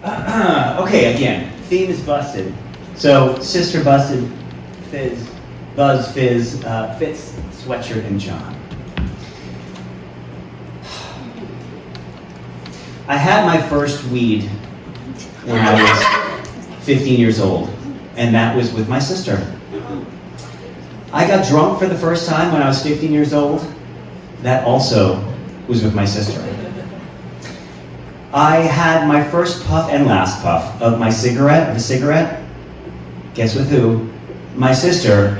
Okay, again, theme is busted. So, sister busted, Fizz, Buzz, Fizz, Fitz, Sweatshirt, and John. I had my first weed when I was 15 years old, and that was with my sister. I got drunk for the first time when I was 15 years old. That also was with my sister. I had my first puff and last puff of my cigarette, guess with who? My sister.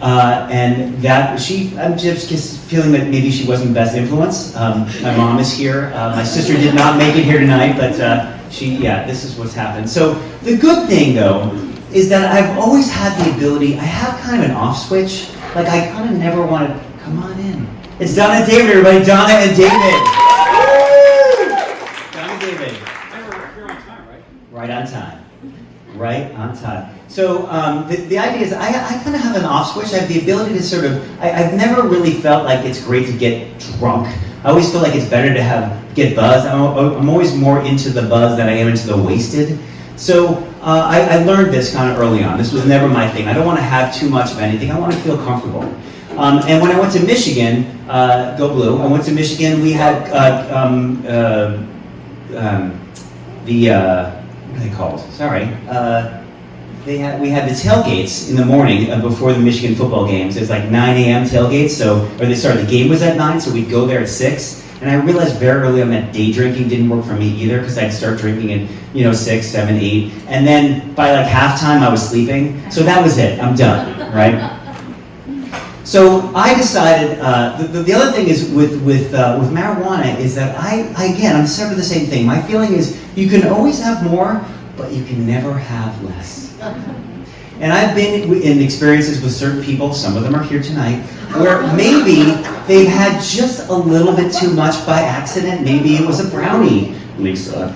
And that, I'm just feeling that maybe she wasn't the best influence. My mom is here. My sister did not make it here tonight, but this is what's happened. So the good thing though, is that I've always had the ability, I have kind of an off switch. Like I kind of never want to, come on in. It's Donna and David, everybody, Donna and David. Donna and David. You're on time, right? Right on time. Right on time. So the idea is I kind of have an off switch. I have the ability to sort of, I've never really felt like it's great to get drunk. I always feel like it's better to get buzzed. I'm always more into the buzz than I am into the wasted. So I learned this kind of early on. This was never my thing. I don't want to have too much of anything. I want to feel comfortable. And when I went to Michigan, go Blue, I went to Michigan, we had what are they called? Sorry. We had the tailgates in the morning before the Michigan football games. It was like 9 a.m. tailgates, the game was at 9, so we'd go there at 6. And I realized very early on that day drinking didn't work for me either, because I'd start drinking at 6, 7, 8. And then by like halftime I was sleeping. So that was it, I'm done, right? So I decided, the other thing is with marijuana is that I'm sort of the same thing. My feeling is you can always have more, but you can never have less. And I've been in experiences with certain people, some of them are here tonight, where maybe they've had just a little bit too much by accident. Maybe it was a brownie, Lisa,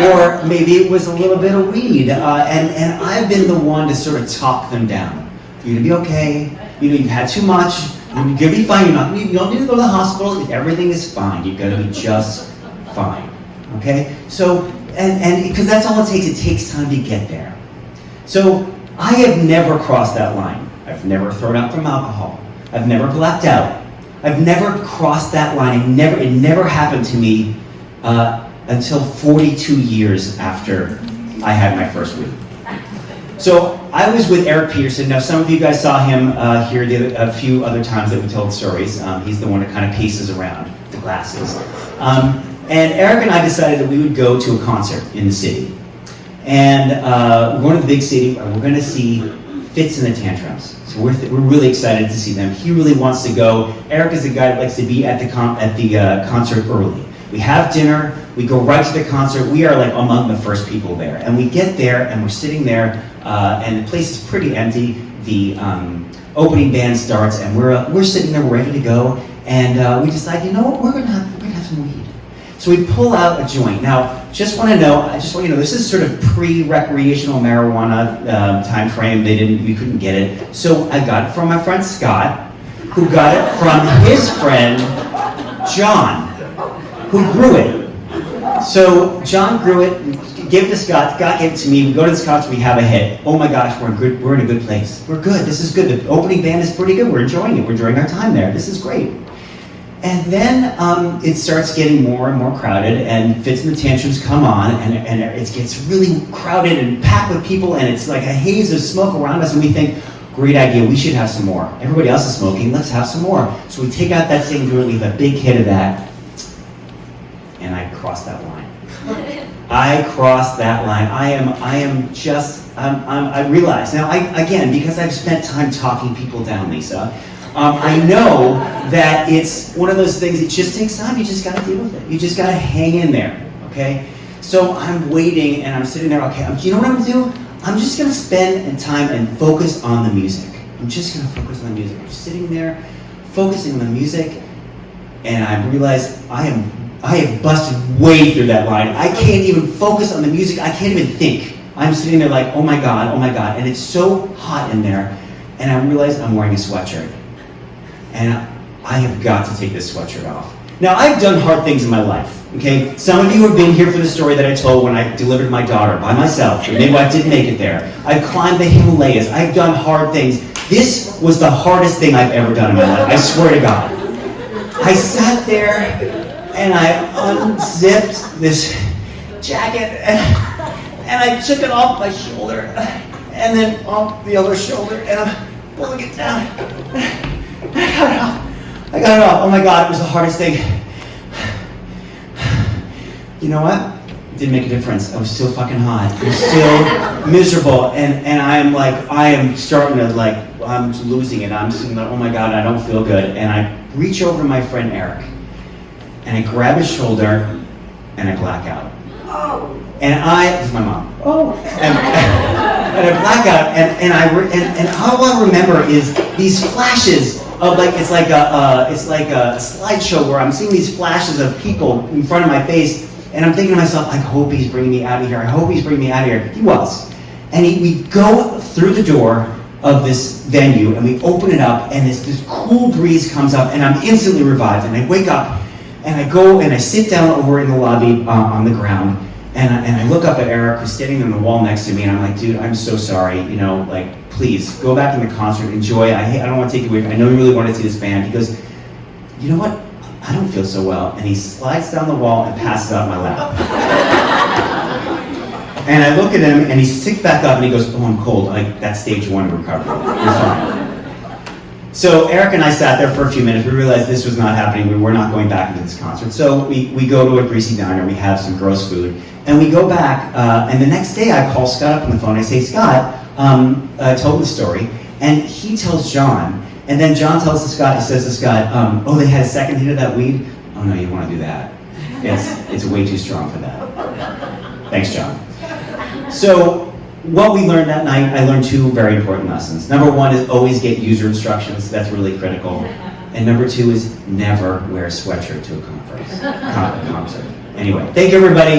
or maybe it was a little bit of weed. And I've been the one to sort of talk them down. You're gonna be okay. You've had too much. You're gonna be fine. You don't need to go to the hospital. Everything is fine. You're gonna be just fine. Okay? So, and because that's all it takes. It takes time to get there. So I have never crossed that line. I've never thrown up from alcohol. I've never blacked out. I've never crossed that line. It never happened to me until 42 years after I had my first weed. So I was with Eric Peterson. Now some of you guys saw him here a few other times that we told stories. He's the one that kind of paces around, the glasses. And Eric and I decided that we would go to a concert in the city. And we're going to the big city, and we're going to see Fitz and the Tantrums. So we're really excited to see them. He really wants to go. Eric is a guy that likes to be at the concert early. We have dinner, we go right to the concert. We are like among the first people there. And we get there, and we're sitting there, and the place is pretty empty. The opening band starts, and we're sitting there ready to go. And we decide, you know what, we're gonna have some weed. So we pull out a joint. Now, I just want you to know, this is sort of pre-recreational marijuana time frame. We couldn't get it. So I got it from my friend Scott, who got it from his friend John, who grew it. So John grew it, gave it to Scott, Scott gave it to me, we go to the Scots, we have a hit. Oh my gosh, we're in a good place. We're good, this is good. The opening band is pretty good, we're enjoying it, we're enjoying our time there, this is great. And then it starts getting more and more crowded, and Fitz and the Tantrums come on, and it gets really crowded and packed with people, and it's like a haze of smoke around us, and we think, great idea, we should have some more. Everybody else is smoking, let's have some more. So we take out that same joint, we have a big hit of that, and I crossed that line. I crossed that line. I realize, now again, because I've spent time talking people down, Lisa, I know that it's one of those things, it just takes time, you just gotta deal with it. You just gotta hang in there, okay? So I'm waiting and I'm sitting there, okay, you know what I'm gonna do? I'm just gonna spend time and focus on the music. I'm just gonna focus on the music. I'm sitting there, focusing on the music, and I realize I have busted way through that line. I can't even focus on the music, I can't even think. I'm sitting there like, oh my God, and it's so hot in there, and I realize I'm wearing a sweatshirt. And I have got to take this sweatshirt off. Now, I've done hard things in my life, okay? Some of you have been here for the story that I told when I delivered my daughter by myself. The midwife didn't make it there. I've climbed the Himalayas. I've done hard things. This was the hardest thing I've ever done in my life, I swear to God. I sat there and I unzipped this jacket and I took it off my shoulder and then off the other shoulder and I'm pulling it down. I got it off. Oh my God, it was the hardest thing. You know what? It didn't make a difference. I was still fucking hot. I was still miserable. And I'm like, I am starting to like, I'm losing it. I'm sitting there, oh my God, I don't feel good. And I reach over to my friend Eric and I grab his shoulder and I black out. And this is my mom. And I black out and all I remember is these flashes of like it's like a slideshow where I'm seeing these flashes of people in front of my face, and I'm thinking to myself, I hope he's bringing me out of here. I hope he's bringing me out of here. He was, and we go through the door of this venue and we open it up, and this cool breeze comes up, and I'm instantly revived. And I wake up, and I go and I sit down over in the lobby on the ground, and I look up at Eric, who's standing on the wall next to me, and I'm like, dude, I'm so sorry. You know, like, please go back in the concert, enjoy. I don't want to take you away. I know you really want to see this band. He goes, you know what? I don't feel so well. And he slides down the wall and passes out my lap. And I look at him and he sits back up and he goes, oh, I'm cold. Like, that's stage 1 recovery. You're fine. So Eric and I sat there for a few minutes. We realized this was not happening. We were not going back into this concert. So we go to a greasy diner. We have some gross food. And we go back. And the next day I call Scott up on the phone. I say, Scott, I told him the story, and he tells John, and then John tells Scott, he says to Scott, oh, they had a second hit of that weed? Oh no, you don't want to do that. It's way too strong for that. Thanks, John. So, what we learned that night, I learned 2 very important lessons. Number 1 is always get user instructions, that's really critical. And number 2 is never wear a sweatshirt to a concert. Anyway, thank you everybody.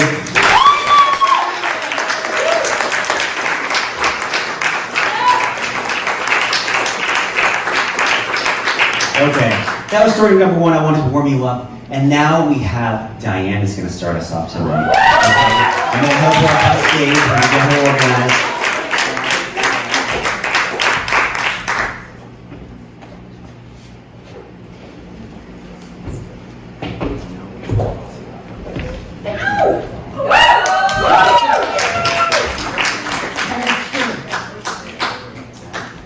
Okay, that was story number 1. I wanted to warm you up. And now we have Diane is going to start us off tonight. Okay. I'm going to help her out stage. I'm going to get her organized.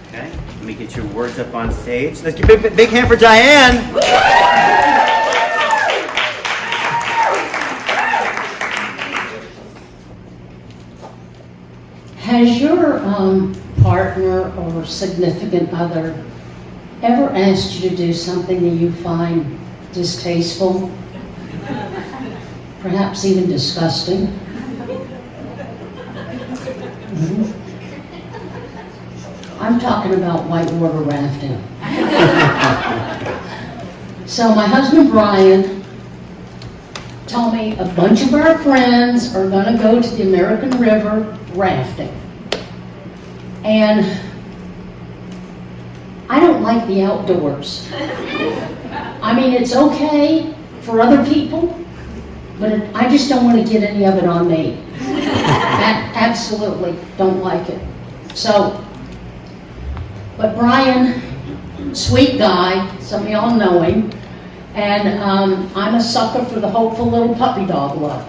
Okay, let me get your words up on stage. Let's give a big hand for Diane. Has your partner or significant other ever asked you to do something that you find distasteful? Perhaps even disgusting? Mm-hmm. I'm talking about whitewater rafting. So my husband Brian told me a bunch of our friends are going to go to the American River rafting. And I don't like the outdoors. I mean, it's okay for other people, but I just don't want to get any of it on me. Absolutely don't like it. So, but Brian, sweet guy, some of y'all know him, and I'm a sucker for the hopeful little puppy dog look.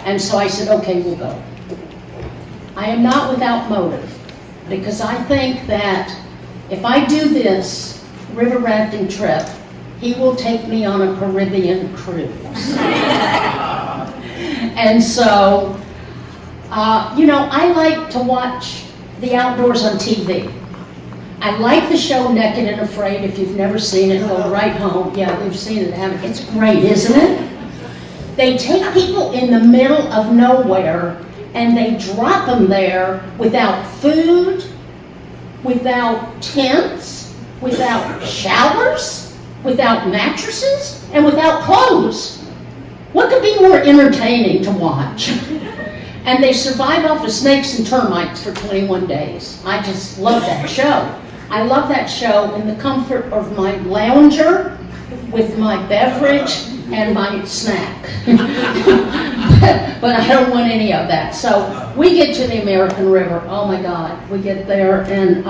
And so I said, okay, we'll go. I am not without motive, because I think that if I do this river rafting trip, he will take me on a Caribbean cruise. And so, you know, I like to watch the outdoors on TV. I like the show Naked and Afraid. If you've never seen it, go right home. Yeah, you've seen it, haven't you? It's great, isn't it? They take people in the middle of nowhere and they drop them there without food, without tents, without showers, without mattresses, and without clothes. What could be more entertaining to watch? And they survive off of snakes and termites for 21 days. I just love that show. I love that show in the comfort of my lounger with my beverage and my snack. But I don't want any of that. So we get to the American River. Oh my God, we get there and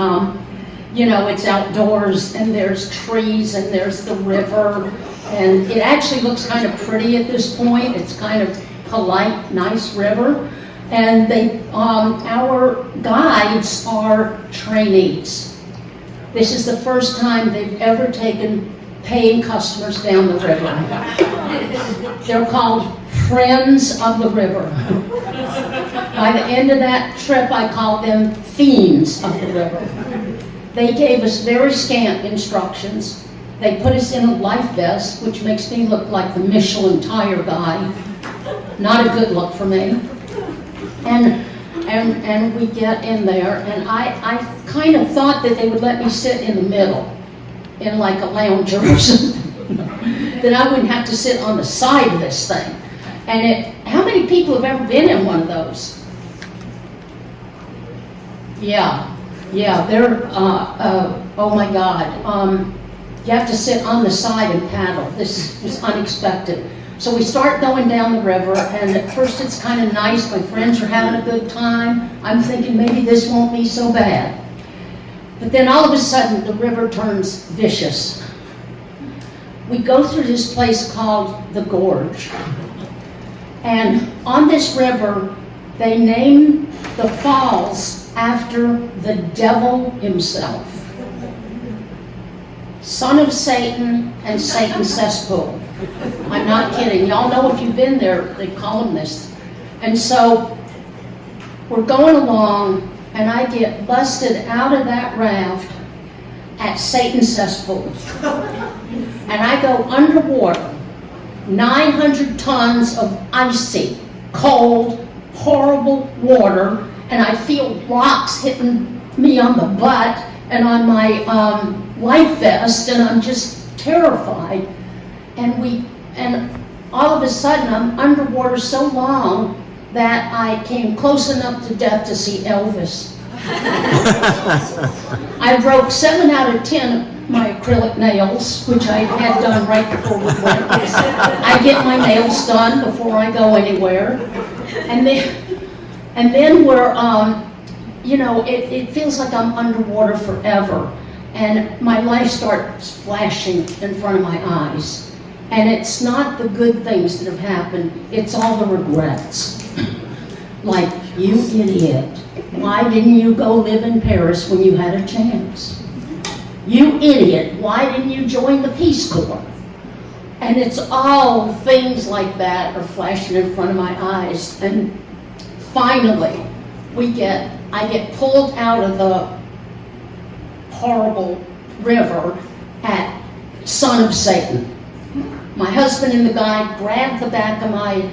you know, it's outdoors and there's trees and there's the river. And it actually looks kind of pretty at this point. It's kind of polite, nice river. And our guides are trainees. This is the first time they've ever taken paying customers down the river. They're called Friends of the River. By the end of that trip, I called them Fiends of the River. They gave us very scant instructions. They put us in a life vest, which makes me look like the Michelin tire guy. Not a good look for me. And we get in there, and I kind of thought that they would let me sit in the middle, in like a lounger or something, that I wouldn't have to sit on the side of this thing. And how many people have ever been in one of those? Yeah, they're, oh my God. You have to sit on the side and paddle. This is unexpected. So we start going down the river, and at first it's kind of nice. My friends are having a good time. I'm thinking maybe this won't be so bad. But then all of a sudden, the river turns vicious. We go through this place called the Gorge. And on this river, they name the falls after the devil himself. Son of Satan and Satan's cesspool. I'm not kidding. Y'all know if you've been there, they call them this. And so we're going along, and I get busted out of that raft at Satan's cesspool. And I go underwater, 900 tons of icy, cold, horrible water, and I feel rocks hitting me on the butt and on my life vest, and I'm just terrified. And all of a sudden, I'm underwater so long that I came close enough to death to see Elvis. I broke 7 out of 10 of my acrylic nails, which I had done right before we went. I get my nails done before I go anywhere. And then we're, you know, it feels like I'm underwater forever. And my life starts flashing in front of my eyes. And it's not the good things that have happened, it's all the regrets. Like, you idiot, why didn't you go live in Paris when you had a chance? You idiot, why didn't you join the Peace Corps? And it's all things like that are flashing in front of my eyes. And finally, I get pulled out of the horrible river at Son of Satan. My husband and the guy grabbed the back of my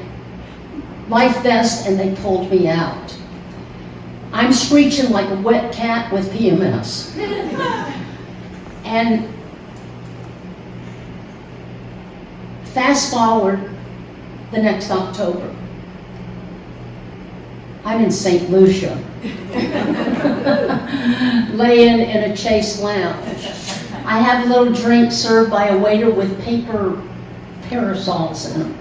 life vest and they pulled me out. I'm screeching like a wet cat with PMS. And fast forward the next October. I'm in St. Lucia, laying in a Chase lounge. I have a little drink served by a waiter with paper parasols in them.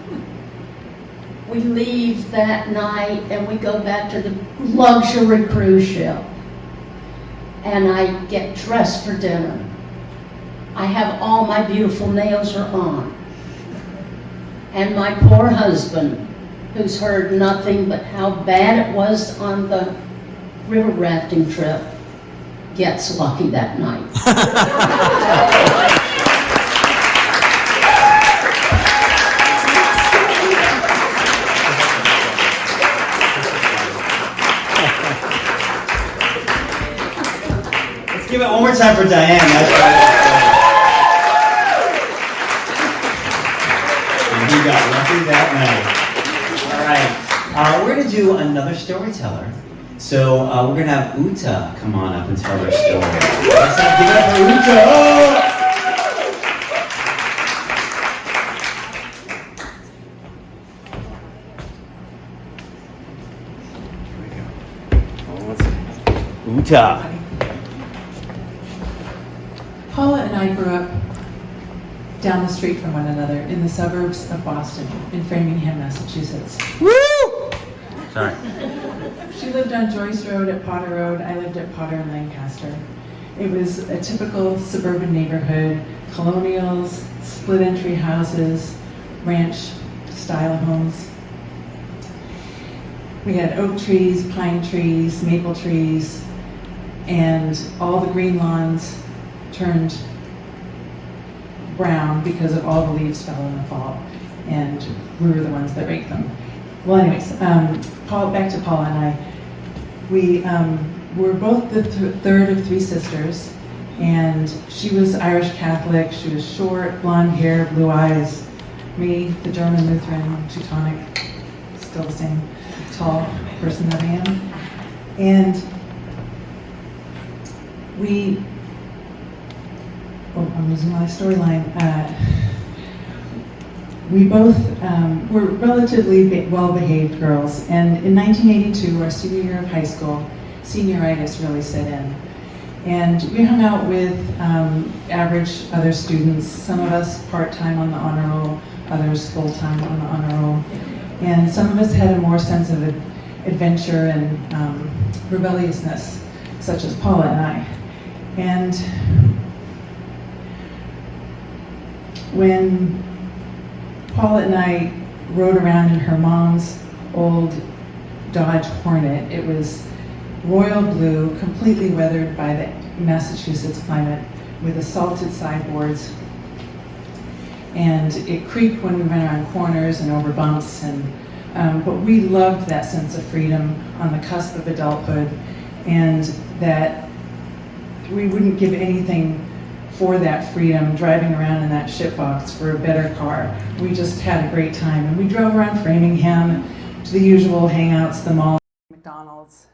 We leave that night and we go back to the luxury cruise ship. And I get dressed for dinner. I have all my beautiful nails are on. And my poor husband, who's heard nothing but how bad it was on the river rafting trip, gets lucky that night. Let's give it one more time for Diane. That's right. And he got lucky that night. All right, we're going to do another storyteller. So we're going to have Uta come on up and tell her story. Let's give it up for Uta! Uta. Paula and I grew up down the street from one another in the suburbs of Boston, in Framingham, Massachusetts. Sorry. She lived on Joyce Road at Potter Road. I lived at Potter and Lancaster. It was a typical suburban neighborhood, colonials, split entry houses, ranch style homes. We had oak trees, pine trees, maple trees, and all the green lawns turned brown because of all the leaves fell in the fall, and we were the ones that raked them. Well, anyways, back to Paula and I. We were both the third of three sisters, and she was Irish Catholic. She was short, blonde hair, blue eyes. Me, the German Lutheran, Teutonic, still the same tall person that I am. And I'm losing my storyline. We both were relatively well-behaved girls, and in 1982, our senior year of high school, senioritis really set in. And we hung out with average other students, some of us part-time on the honor roll, others full-time on the honor roll. And some of us had a more sense of adventure and rebelliousness, such as Paula and I. And when Paula and I rode around in her mom's old Dodge Hornet, it was royal blue, completely weathered by the Massachusetts climate, with assaulted sideboards. And it creaked when we went around corners and over bumps, but we loved that sense of freedom on the cusp of adulthood, and that we wouldn't give anything for that freedom, driving around in that shitbox for a better car. We just had a great time. And we drove around Framingham to the usual hangouts, the mall, McDonald's,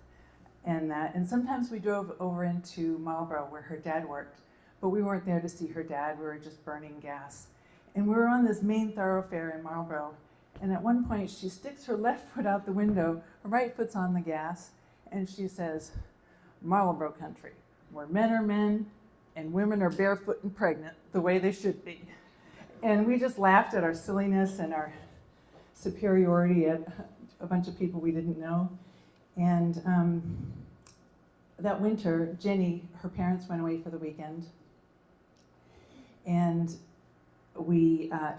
and that. And sometimes we drove over into Marlborough where her dad worked, but we weren't there to see her dad. We were just burning gas. And we were on this main thoroughfare in Marlborough. And at one point she sticks her left foot out the window, her right foot's on the gas, and she says, "Marlborough country, where men are men, and women are barefoot and pregnant, the way they should be." And we just laughed at our silliness and our superiority at a bunch of people we didn't know. And that winter, Jenny, her parents went away for the weekend. And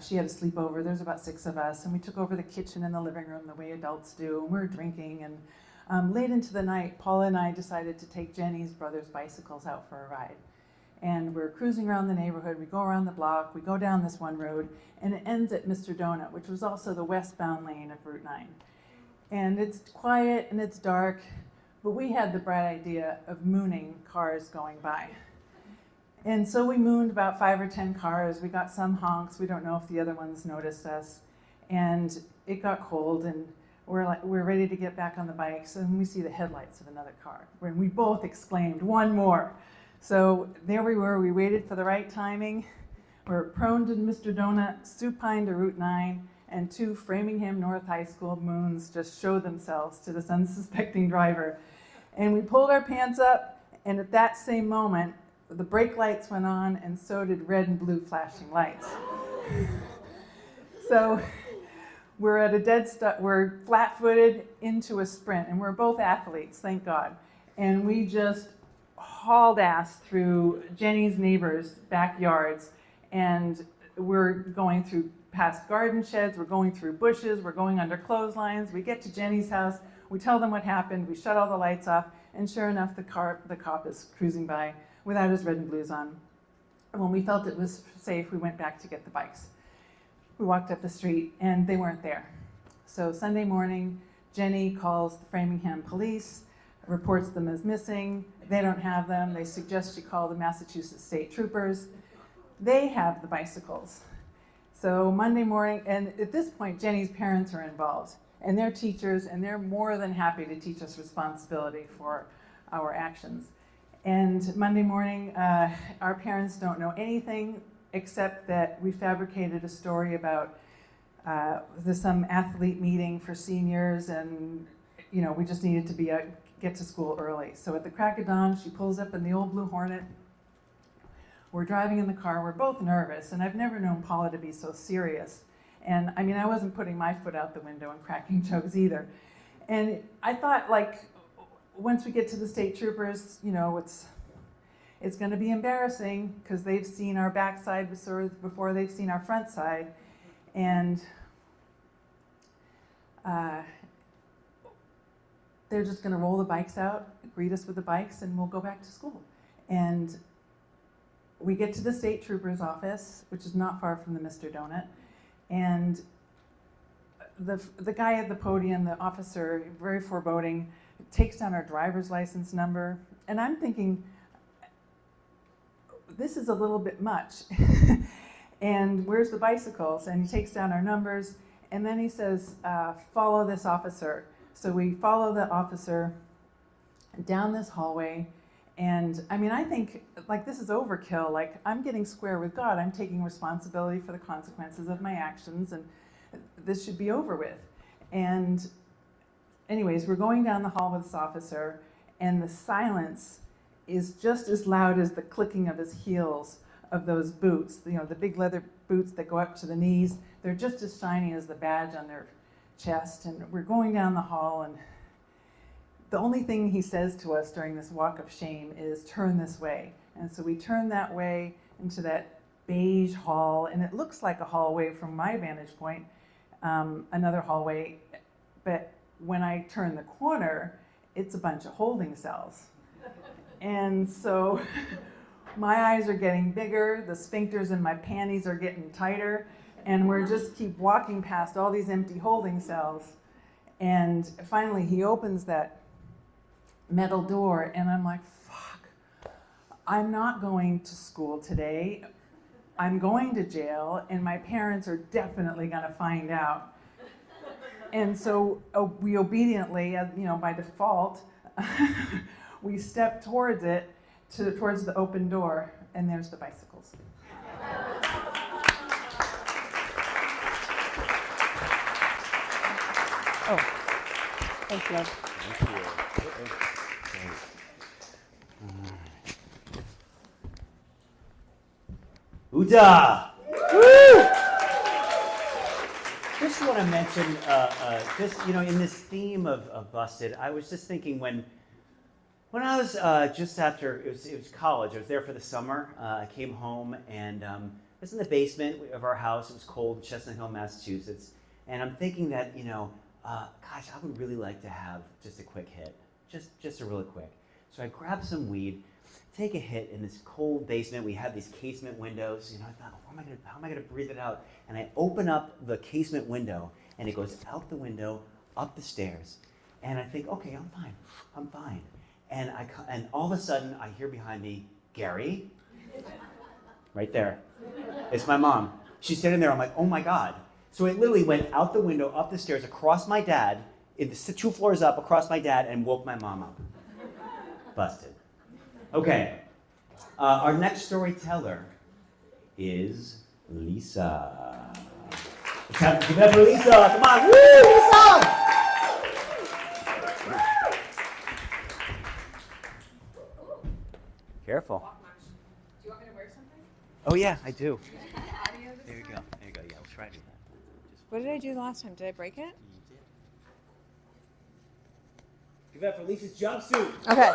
she had a sleepover. There's about 6 of us, and we took over the kitchen and the living room the way adults do. And we were drinking, and late into the night, Paula and I decided to take Jenny's brother's bicycles out for a ride. And we're cruising around the neighborhood. We go around the block. We go down this one road, and it ends at Mr. Donut, which was also the westbound lane of Route 9. And it's quiet and it's dark, but we had the bright idea of mooning cars going by. And so we mooned about 5 or 10 cars. We got some honks. We don't know if the other ones noticed us. And it got cold, and we're ready to get back on the bikes, and we see the headlights of another car. When we both exclaimed, "One more!" So there we were. We waited for the right timing. We're prone to Mr. Donut, supine to Route 9, and 2 Framingham North High School moons just showed themselves to this unsuspecting driver. And we pulled our pants up, and at that same moment, the brake lights went on, and so did red and blue flashing lights. So we're at a dead stop. We're flat-footed into a sprint, and we're both athletes, thank God. And we just hauled ass through Jenny's neighbors' backyards, and we're going through past garden sheds, we're going through bushes, we're going under clotheslines. We get to Jenny's house, we tell them what happened, we shut all the lights off, and sure enough, the cop is cruising by without his red and blues on. And when we felt it was safe, we went back to get the bikes. We walked up the street, and they weren't there. So Sunday morning, Jenny calls the Framingham police, reports them as missing. They don't have them. They suggest she call the Massachusetts State Troopers. They have the bicycles. So Monday morning, and at this point, Jenny's parents are involved, and they're teachers, and they're more than happy to teach us responsibility for our actions. And Monday morning, our parents don't know anything except that we fabricated a story about there's some athlete meeting for seniors, and we just needed to get to school early. So at the crack of dawn, she pulls up in the old blue Hornet. we're driving in the car, we're both nervous, and I've never known Paula to be so serious. And I mean, I wasn't putting my foot out the window and cracking jokes either. And I thought, like, once we get to the state troopers, you know, it's going to be embarrassing because they've seen our backside before they've seen our front side. And they're just going to roll the bikes out, greet us with the bikes, and we'll go back to school. And we get to the state trooper's office, which is not far from the Mr. Donut, and the guy at the podium, the officer, very foreboding, takes down our driver's license number, and I'm thinking, this is a little bit much. And where's the bicycles? And he takes down our numbers, and then he says, follow this officer. So we follow the officer down this hallway. And I mean, I think, like, this is overkill. Like, I'm getting square with God. I'm taking responsibility for the consequences of my actions, and this should be over with. And anyways, we're going down the hall with this officer, and the silence is just as loud as the clicking of his heels of those boots, you know, the big leather boots that go up to the knees. They're just as shiny as the badge on their chest. And we're going down the hall, and the only thing he says to us during this walk of shame is, turn this way. And so we turn that way into that beige hall, and it looks like a hallway from my vantage point, another hallway. But when I turn the corner, it's a bunch of holding cells. And so my eyes are getting bigger, the sphincters in my panties are getting tighter, and we're just keep walking past all these empty holding cells. And finally he opens that metal door, and I'm like, fuck, I'm not going to school today. I'm going to jail, and my parents are definitely gonna find out. And so we obediently, you know, by default, we step towards it, towards the open door, and there's the bicycles. Oh, thanks, love. Thank you. Uda! Woo! Just want to mention, just, you know, in this theme of Busted, I was just thinking when I was just after, it was college, I was there for the summer, I came home and I was in the basement of our house. It was cold in Chestnut Hill, Massachusetts, and I'm thinking that, you know, gosh, I would really like to have just a quick hit, just a really quick. So I grabbed some weed, take a hit in this cold basement. We had these casement windows. You know, I thought, how am I gonna breathe it out? And I open up the casement window, and it goes out the window, up the stairs. And I think, okay, I'm fine. And all of a sudden, I hear behind me, Gary, right there. It's my mom. She's sitting there. I'm like, oh my God. So it literally went out the window, up the stairs, across my dad, 2 floors up, across my dad, and woke my mom up. Busted. Okay. Our next storyteller is Lisa. It's time to give it up for Lisa. Come on. Woo, Lisa! Careful. Do you want me to wear something? Oh yeah, I do. Audio this There you time? go. There you go. Yeah, we'll try to do that. Just What did I do last time? Did I break it? you did. Give it up for Lisa's jumpsuit. Okay.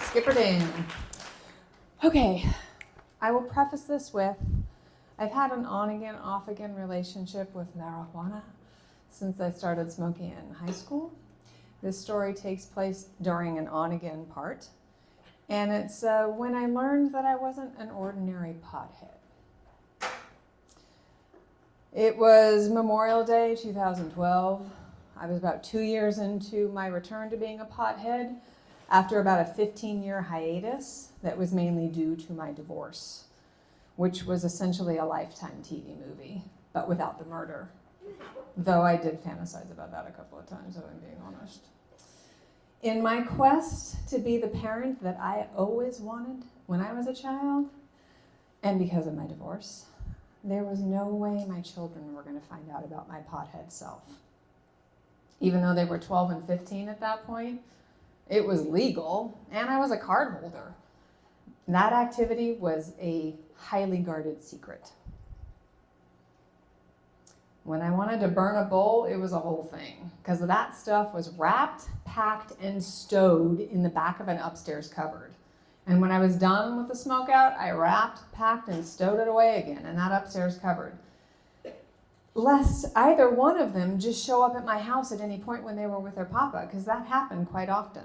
Skipper ding. Okay. I will preface this with, I've had an on-again, off-again relationship with marijuana since I started smoking in high school. This story takes place during an on-again part. And it's when I learned that I wasn't an ordinary pothead. It was Memorial Day 2012. I was about 2 years into my return to being a pothead after about a 15-year hiatus that was mainly due to my divorce, which was essentially a Lifetime TV movie, but without the murder. Though I did fantasize about that a couple of times, if I'm being honest. In my quest to be the parent that I always wanted when I was a child, and because of my divorce, there was no way my children were going to find out about my pothead self. Even though they were 12 and 15 at that point, it was legal, and I was a card holder. And that activity was a highly guarded secret. When I wanted to burn a bowl, it was a whole thing, because that stuff was wrapped, packed, and stowed in the back of an upstairs cupboard. And when I was done with the smoke out, I wrapped, packed, and stowed it away again in that upstairs cupboard. Lest either one of them just show up at my house at any point when they were with their papa, because that happened quite often.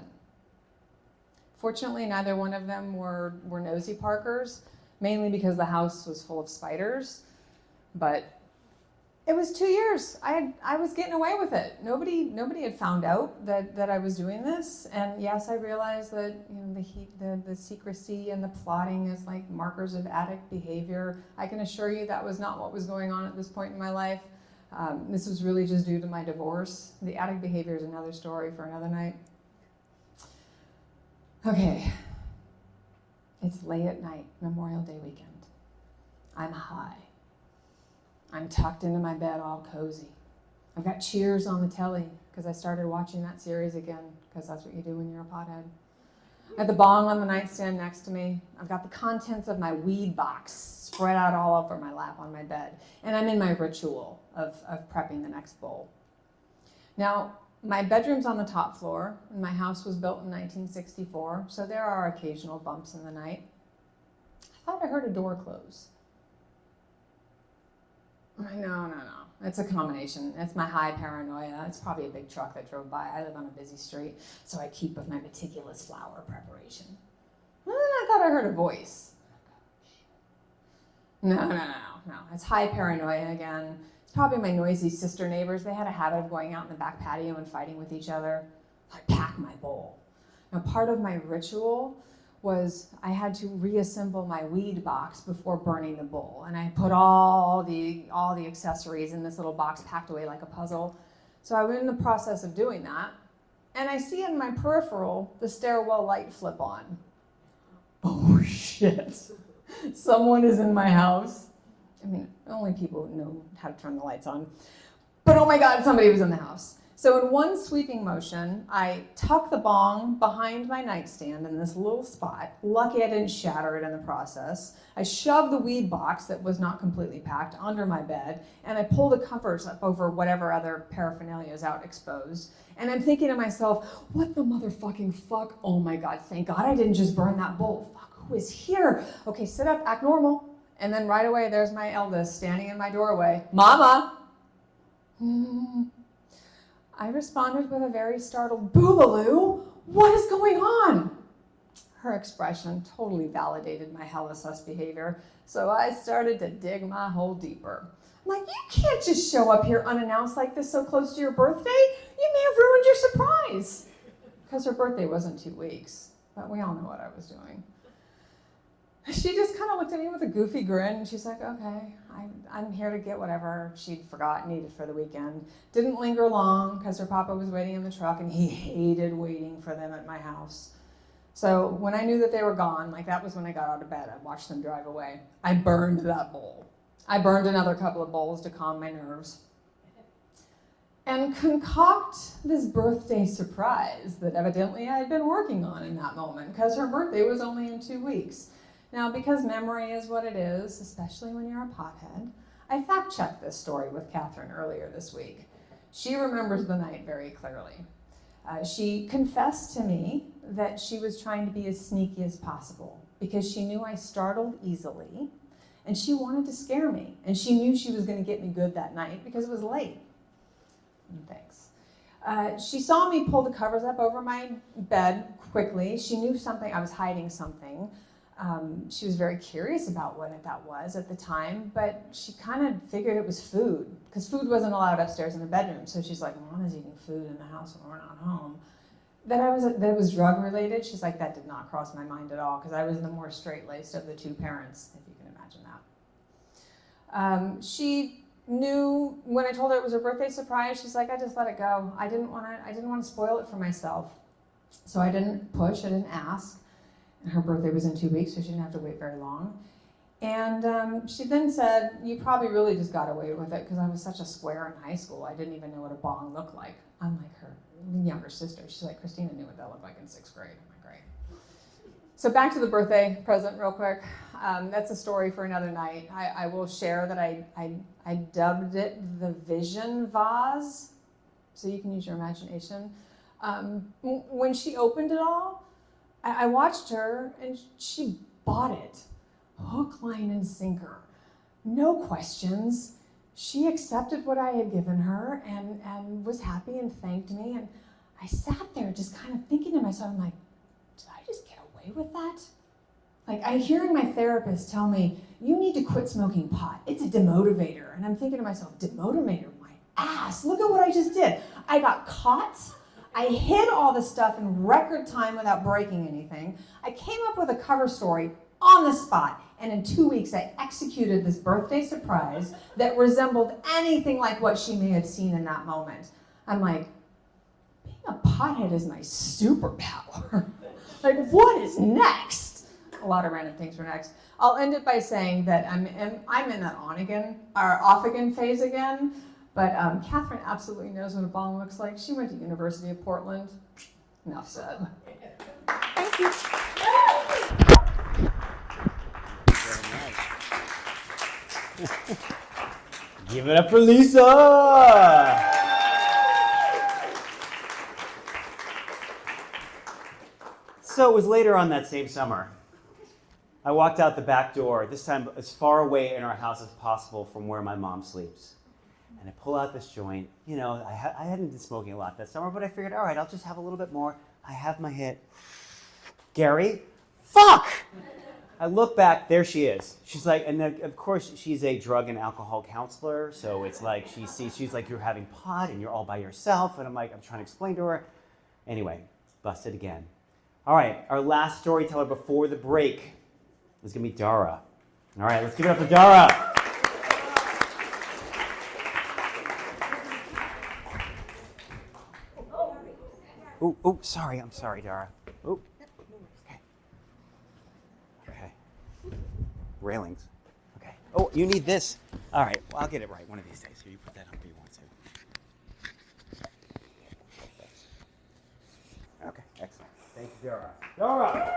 Fortunately, neither one of them were nosy Parkers, mainly because the house was full of spiders. But it was 2 years. I was getting away with it. Nobody had found out that I was doing this. And yes, I realized that the secrecy and the plotting is like markers of addict behavior. I can assure you that was not what was going on at this point in my life. This was really just due to my divorce. The addict behavior is another story for another night. Okay, it's late at night, Memorial Day weekend. I'm high. I'm tucked into my bed all cozy. I've got Cheers on the telly because I started watching that series again, because that's what you do when you're a pothead. I have the bong on the nightstand next to me. I've got the contents of my weed box spread out all over my lap on my bed. And I'm in my ritual of prepping the next bowl. Now, my bedroom's on the top floor, and my house was built in 1964, so there are occasional bumps in the night. I thought I heard a door close. No. It's a combination. It's my high paranoia. It's probably a big truck that drove by. I live on a busy street, so I keep with my meticulous flower preparation. And then I thought I heard a voice. No. It's high paranoia again. It's probably my noisy sister neighbors. They had a habit of going out in the back patio and fighting with each other. I pack my bowl. Now, part of my ritual was I had to reassemble my weed box before burning the bowl. And I put all the accessories in this little box packed away like a puzzle. So I was in the process of doing that. And I see in my peripheral the stairwell light flip on. Oh shit. Someone is in my house. I mean, only people know how to turn the lights on. But oh my God, somebody was in the house. So in one sweeping motion, I tuck the bong behind my nightstand in this little spot. Lucky I didn't shatter it in the process. I shove the weed box that was not completely packed under my bed, and I pull the covers up over whatever other paraphernalia is out exposed. And I'm thinking to myself, what the motherfucking fuck? Oh my God, thank God I didn't just burn that bowl. Fuck, who is here? Okay, sit up, act normal. And then right away, there's my eldest standing in my doorway. Mama! I responded with a very startled, "Boobaloo, what is going on?" Her expression totally validated my hella sus behavior, so I started to dig my hole deeper. I'm like, you can't just show up here unannounced like this so close to your birthday. You may have ruined your surprise. Because her birthday wasn't 2 weeks, but we all know what I was doing. She just kind of looked at me with a goofy grin, and she's like, okay, I'm here to get whatever she'd needed for the weekend. Didn't linger long, because her papa was waiting in the truck, and he hated waiting for them at my house. So when I knew that they were gone, like that was when I got out of bed, I watched them drive away. I burned that bowl. I burned another couple of bowls to calm my nerves. And concoct this birthday surprise that evidently I had been working on in that moment, because her birthday was only in 2 weeks. Now, because memory is what it is, especially when you're a pothead, I fact-checked this story with Catherine earlier this week. She remembers the night very clearly. She confessed to me that she was trying to be as sneaky as possible because she knew I startled easily, and she wanted to scare me, and she knew she was going to get me good that night because it was late. Thanks. She saw me pull the covers up over my bed quickly. She knew I was hiding something. She was very curious about what that was at the time, but she kind of figured it was food, because food wasn't allowed upstairs in the bedroom. So she's like, Mama's eating food in the house when we're not home. That it was drug related. She's like, that did not cross my mind at all, because I was the more straight-laced of the two parents, if you can imagine that. She knew when I told her it was her birthday surprise. She's like, I just let it go. I didn't want to spoil it for myself, so I didn't push. I didn't ask. And her birthday was in 2 weeks, so she didn't have to wait very long. And she then said, you probably really just got away with it because I was such a square in high school. I didn't even know what a bong looked like, unlike her younger sister. She's like, Christina knew what that looked like in 6th grade. I'm like, great. So back to the birthday present real quick. That's a story for another night. I will share that I dubbed it the Vision Vase, so you can use your imagination. When she opened it all, I watched her and she bought it. Hook, line, and sinker. No questions. She accepted what I had given her and was happy and thanked me. And I sat there just kind of thinking to myself, I'm like, did I just get away with that? Like, I'm hearing my therapist tell me, you need to quit smoking pot. It's a demotivator. And I'm thinking to myself, demotivator, my ass. Look at what I just did. I got caught. I hid all the stuff in record time without breaking anything. I came up with a cover story on the spot. And in 2 weeks, I executed this birthday surprise that resembled anything like what she may have seen in that moment. I'm like, being a pothead is my superpower. Like, what is next? A lot of random things were next. I'll end it by saying that I'm in that off-again phase again, but Catherine absolutely knows what a bong looks like. She went to University of Portland. Enough said. Thank you. Give it up for Lisa! So it was later on that same summer. I walked out the back door, this time as far away in our house as possible from where my mom sleeps. And I pull out this joint. You know, I hadn't been smoking a lot that summer, but I figured, all right, I'll just have a little bit more. I have my hit. Gary, fuck! I look back, there she is. She's like, and then, of course, she's a drug and alcohol counselor, so it's like she's like, you're having pot and you're all by yourself, and I'm like, I'm trying to explain to her. Anyway, busted again. All right, our last storyteller before the break is gonna be Dara. All right, let's give it up for Dara. Oh, sorry, I'm sorry, Dara. Oh. Railings. Okay. Oh, you need this. All right. Well, I'll get it right one of these days. Here, you put that up where you want to. Okay. Excellent. Thank you, Dara. Dara!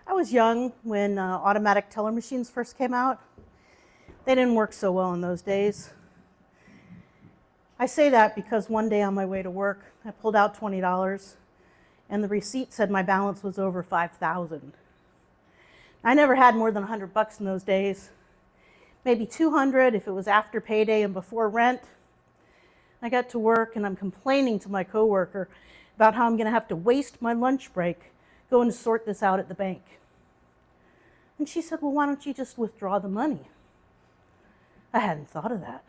I was young when automatic teller machines first came out. They didn't work so well in those days. I say that because one day on my way to work, I pulled out $20 and the receipt said my balance was over $5,000. I never had more than $100 in those days, maybe $200 if it was after payday and before rent. I got to work and I'm complaining to my coworker about how I'm gonna have to waste my lunch break going to sort this out at the bank. And she said, well, why don't you just withdraw the money? I hadn't thought of that.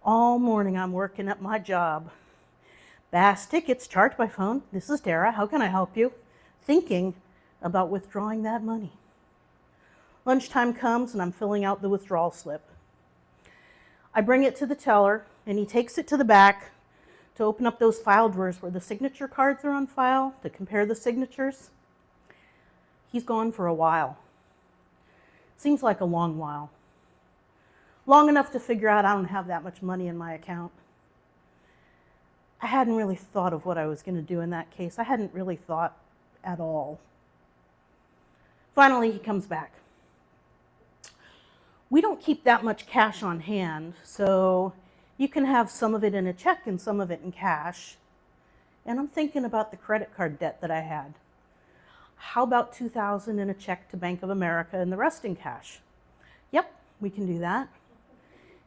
All morning I'm working at my job. Bass tickets charged by phone. This is Dara. How can I help you? Thinking about withdrawing that money. Lunchtime comes and I'm filling out the withdrawal slip. I bring it to the teller and he takes it to the back to open up those file drawers where the signature cards are on file to compare the signatures. He's gone for a while. Seems like a long while. Long enough to figure out I don't have that much money in my account. I hadn't really thought of what I was going to do in that case. I hadn't really thought at all. Finally, he comes back. We don't keep that much cash on hand, so you can have some of it in a check and some of it in cash. And I'm thinking about the credit card debt that I had. How about $2,000 in a check to Bank of America and the rest in cash? Yep, we can do that.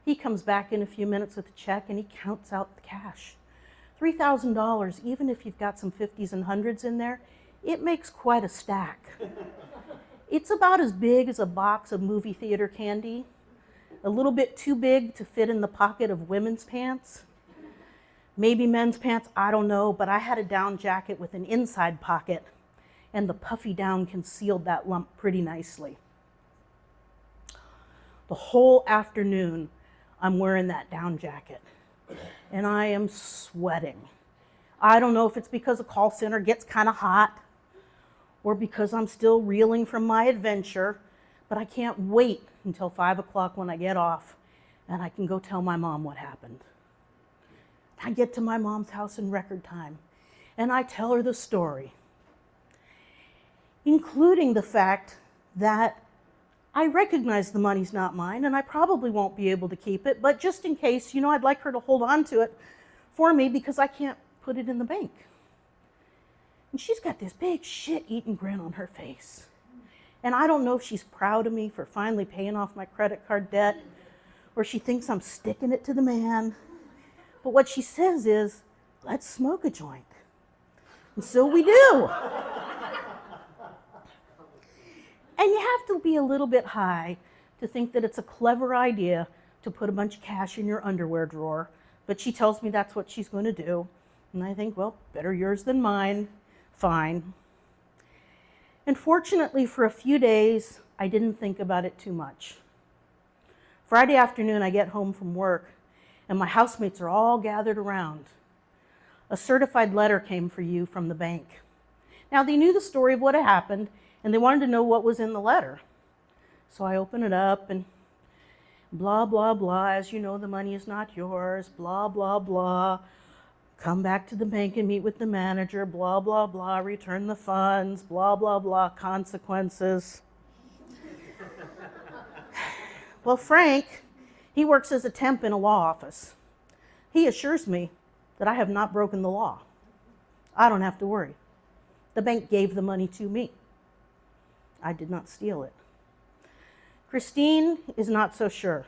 He comes back in a few minutes with a check and he counts out the cash. $3,000, even if you've got some 50s and 100s in there, it makes quite a stack. It's about as big as a box of movie theater candy, a little bit too big to fit in the pocket of women's pants. Maybe men's pants, I don't know, but I had a down jacket with an inside pocket, and the puffy down concealed that lump pretty nicely. The whole afternoon, I'm wearing that down jacket, and I am sweating. I don't know if it's because a call center gets kind of hot or because I'm still reeling from my adventure, but I can't wait until 5 o'clock when I get off and I can go tell my mom what happened. I get to my mom's house in record time, and I tell her the story, including the fact that I recognize the money's not mine, and I probably won't be able to keep it, but just in case, I'd like her to hold on to it for me because I can't put it in the bank. And she's got this big shit-eating grin on her face. And I don't know if she's proud of me for finally paying off my credit card debt, or she thinks I'm sticking it to the man. But what she says is, let's smoke a joint. And so we do. And you have to be a little bit high to think that it's a clever idea to put a bunch of cash in your underwear drawer. But she tells me that's what she's going to do. And I think, well, better yours than mine. Fine. And fortunately, for a few days, I didn't think about it too much. Friday afternoon, I get home from work, and my housemates are all gathered around. A certified letter came for you from the bank. Now, they knew the story of what had happened, and they wanted to know what was in the letter. So I open it up, and blah, blah, blah. As you know, the money is not yours. Blah, blah, blah. Come back to the bank and meet with the manager. Blah, blah, blah. Return the funds. Blah, blah, blah. Consequences. Well, Frank, he works as a temp in a law office. He assures me that I have not broken the law. I don't have to worry. The bank gave the money to me. I did not steal it. Christine is not so sure.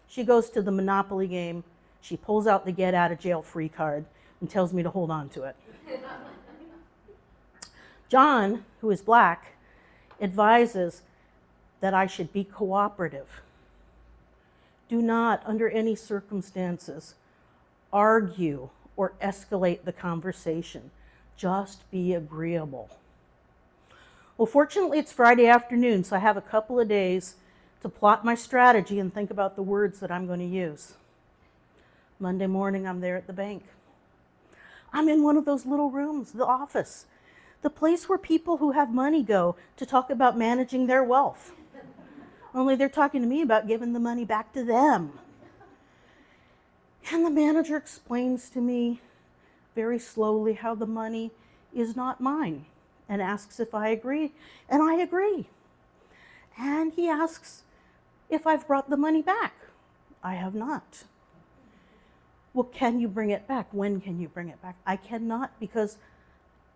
She goes to the Monopoly game. She pulls out the get out of jail free card and tells me to hold on to it. John, who is black, advises that I should be cooperative. Do not, under any circumstances, argue or escalate the conversation. Just be agreeable. Well, fortunately, it's Friday afternoon, so I have a couple of days to plot my strategy and think about the words that I'm going to use. Monday morning, I'm there at the bank. I'm in one of those little rooms, the office, the place where people who have money go to talk about managing their wealth. Only they're talking to me about giving the money back to them. And the manager explains to me very slowly how the money is not mine and asks if I agree, and I agree. And he asks if I've brought the money back. I have not. Well, can you bring it back? When can you bring it back? I cannot because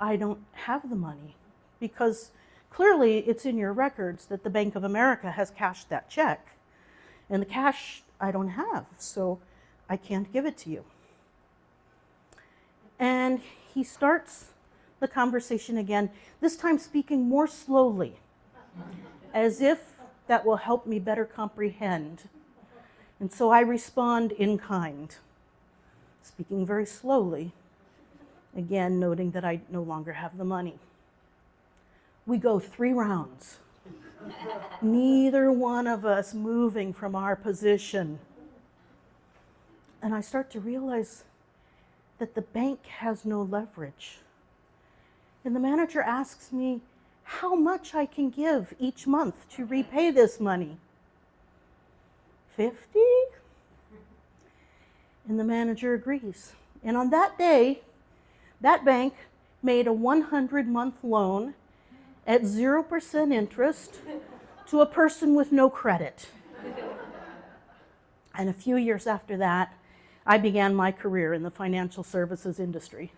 I don't have the money. Because clearly it's in your records that the Bank of America has cashed that check. And the cash I don't have, so I can't give it to you. And he starts the conversation again, this time speaking more slowly, as if that will help me better comprehend. And so I respond in kind, speaking very slowly, again noting that I no longer have the money. We go 3 rounds, neither one of us moving from our position. And I start to realize that the bank has no leverage. And the manager asks me how much I can give each month to repay this money. 50? And the manager agrees. And on that day, that bank made a 100-month loan at 0% interest to a person with no credit. And a few years after that, I began my career in the financial services industry.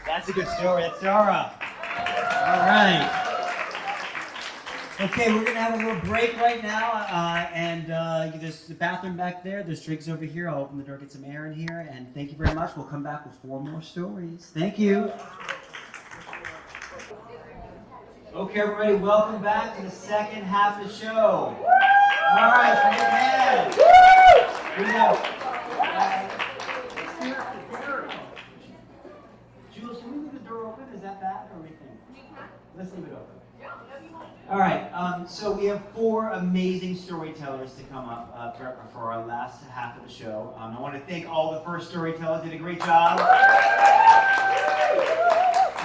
That's a good story. That's Dara. All right. Okay, we're going to have a little break right now. There's the bathroom back there. There's drinks over here. I'll open the door, get some air in here. And thank you very much. We'll come back with 4 more stories. Thank you. Okay, everybody, welcome back to the second half of the show. All right, big hand. We have... Jules, can we leave the door open? Is that bad or we can? Let's leave it open. All right, so we have 4 amazing storytellers to come up for our last half of the show. I want to thank all the first storytellers, did a great job. All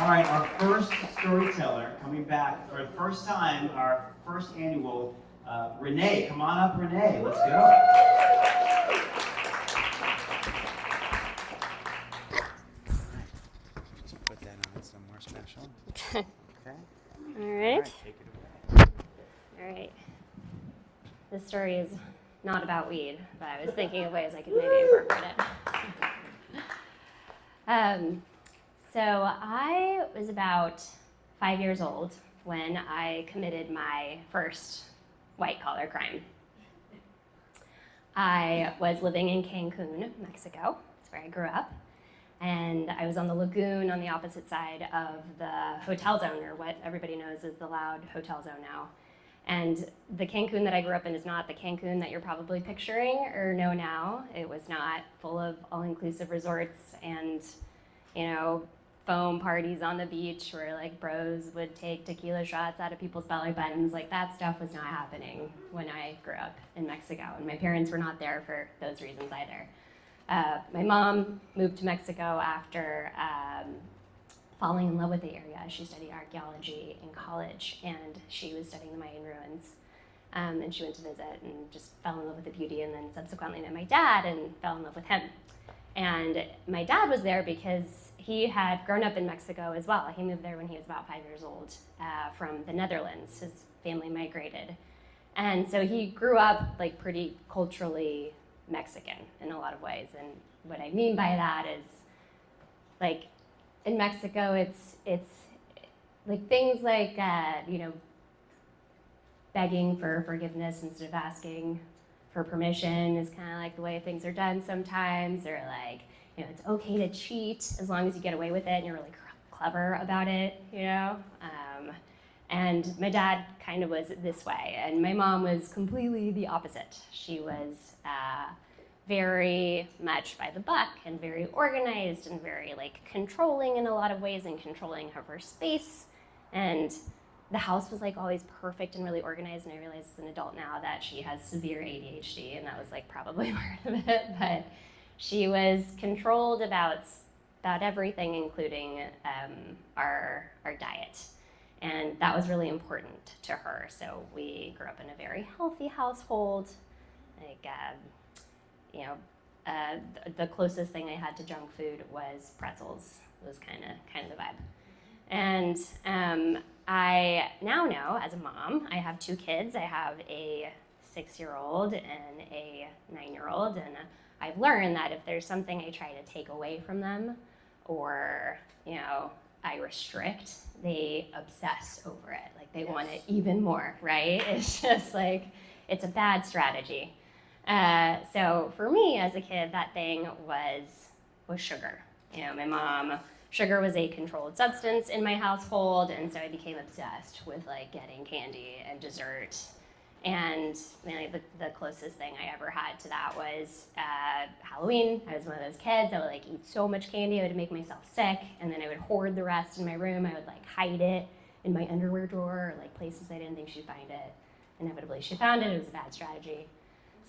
right, our first storyteller coming back for the first time, our first annual, Renee. Come on up, Renee, let's go. Just put that on somewhere special. Okay. All right. Take it away. All right. This story is not about weed, but I was thinking of ways I could maybe incorporate it. So I was about 5 years old when I committed my first white-collar crime. I was living in Cancun, Mexico. That's where I grew up. And I was on the lagoon on the opposite side of the hotel zone, or what everybody knows is the loud hotel zone now. And the Cancun that I grew up in is not the Cancun that you're probably picturing or know now. It was not full of all-inclusive resorts and, foam parties on the beach where like bros would take tequila shots out of people's belly buttons. Like that stuff was not happening when I grew up in Mexico. And my parents were not there for those reasons either. My mom moved to Mexico after falling in love with the area. She studied archaeology in college, and she was studying the Mayan ruins. And she went to visit and just fell in love with the beauty, and then subsequently met my dad and fell in love with him. And my dad was there because he had grown up in Mexico as well. He moved there when he was about 5 years old from the Netherlands. His family migrated. And so he grew up like pretty culturally Mexican in a lot of ways. And what I mean by that is like in Mexico, it's like things like, begging for forgiveness instead of asking for permission is kind of like the way things are done sometimes, or like, it's okay to cheat as long as you get away with it and you're really clever about it, And my dad kind of was this way, and my mom was completely the opposite. She was very much by the buck and very organized and very controlling in a lot of ways, and controlling of her space. And the house was always perfect and really organized, and I realize as an adult now that she has severe ADHD, and that was probably part of it. But she was controlled about everything, including our diet. And that was really important to her. So we grew up in a very healthy household. The closest thing I had to junk food was pretzels. It was kind of the vibe. And I now know, as a mom, I have 2 kids. I have a 6-year-old and a 9-year-old, and I've learned that if there's something I try to take away from them, or I restrict, they obsess over it. They want it even more, right? It's just it's a bad strategy. So for me as a kid, that thing was sugar. My mom, sugar was a controlled substance in my household, and so I became obsessed with getting candy and dessert. And the closest thing I ever had to that was Halloween. I was one of those kids that would eat so much candy I would make myself sick, and then I would hoard the rest in my room. I would hide it in my underwear drawer, or places I didn't think she'd find it. Inevitably, she found it. It was a bad strategy.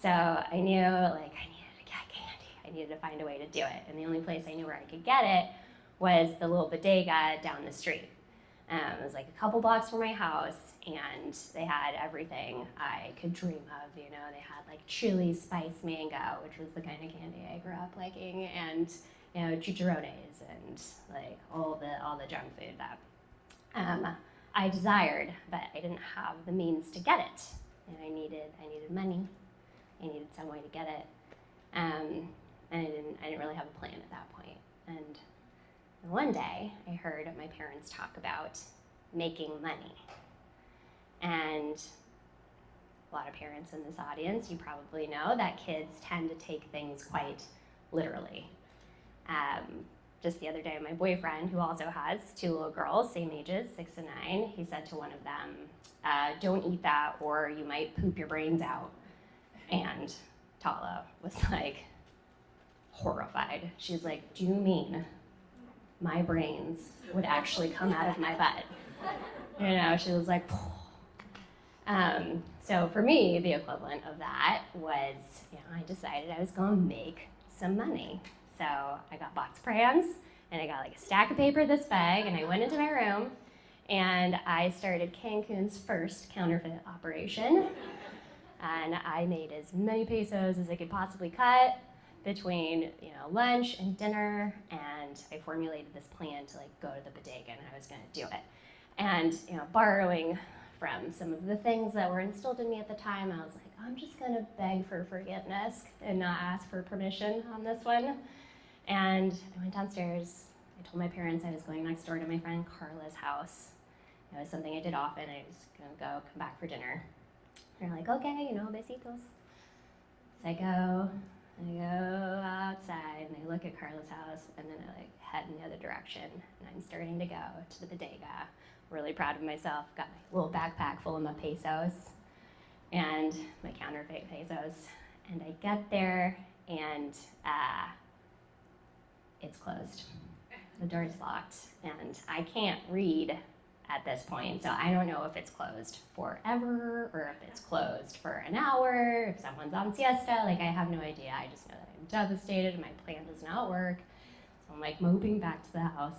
So I knew I needed to get candy. I needed to find a way to do it, and the only place I knew where I could get it was the little bodega down the street. It was a couple blocks from my house, and they had everything I could dream of. They had chili spice mango, which was the kind of candy I grew up liking, and chicharrones and all the junk food that I desired, but I didn't have the means to get it, and I needed money. I needed some way to get it, and I didn't really have a plan at that point. And one day, I heard my parents talk about making money. And a lot of parents in this audience, you probably know that kids tend to take things quite literally. Just the other day, my boyfriend, who also has 2 little girls, same ages, 6 and 9, he said to one of them, don't eat that or you might poop your brains out. And Tala was horrified. She's like, do you mean my brains would actually come out of my butt? She was like, So for me, the equivalent of that was, I decided I was going to make some money. So I got box crayons, and I got like a stack of paper this big, and I went into my room, and I started Cancun's first counterfeit operation. And I made as many pesos as I could possibly cut between, lunch and dinner, and I formulated this plan to go to the bodega, and I was going to do it. And, borrowing from some of the things that were instilled in me at the time, I was like, I'm just going to beg for forgiveness and not ask for permission on this one. And I went downstairs. I told my parents I was going next door to my friend Carla's house. It was something I did often. I was going to come back for dinner. They're like, okay, besitos. So I go outside, and I look at Carla's house, and then I head in the other direction, and I'm starting to go to the bodega. Really proud of myself. Got my little backpack full of my pesos and my counterfeit pesos. And I get there, and it's closed. The door's locked, and I can't read at this point, so I don't know if it's closed forever or if it's closed for an hour, if someone's on siesta. I have no idea. I just know that I'm devastated and my plan does not work. So I'm moping back to the house.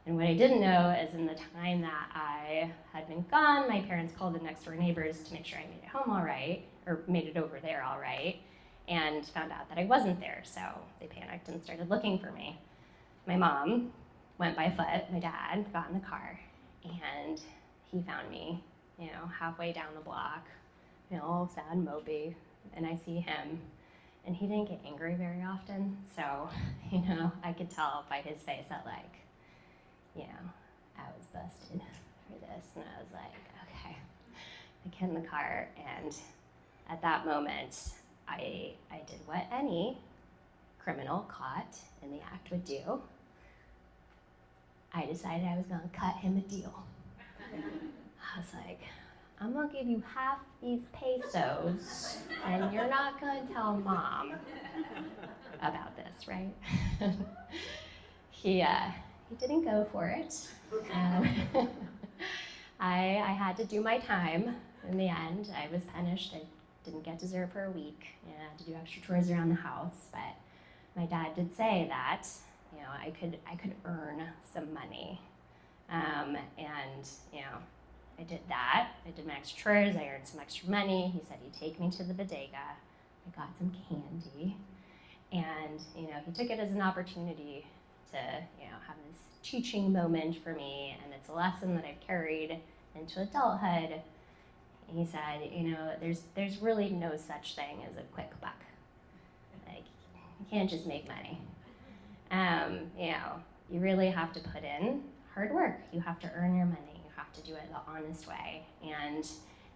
And what I didn't know is in the time that I had been gone, my parents called the next door neighbors to make sure I made it home all right, or made it over there all right, and found out that I wasn't there. So they panicked and started looking for me. My mom went by foot, my dad got in the car, and he found me, halfway down the block, all sad and mopey, and I see him, and he didn't get angry very often, so, I could tell by his face that, I was busted for this, and I was like, okay. I get in the car, and at that moment, I did what any criminal caught in the act would do. I decided I was going to cut him a deal. I was like, I'm going to give you half these pesos, and you're not going to tell Mom about this, right? He didn't go for it. I had to do my time in the end. I was punished. I didn't get dessert for a week. I had to do extra chores around the house, but my dad did say that I could earn some money, and I did that. I did my extra chores. I earned some extra money. He said he'd take me to the bodega. I got some candy, and he took it as an opportunity to have this teaching moment for me, and it's a lesson that I've carried into adulthood. He said, there's really no such thing as a quick buck. You can't just make money. You really have to put in hard work. You have to earn your money. You have to do it the honest way. And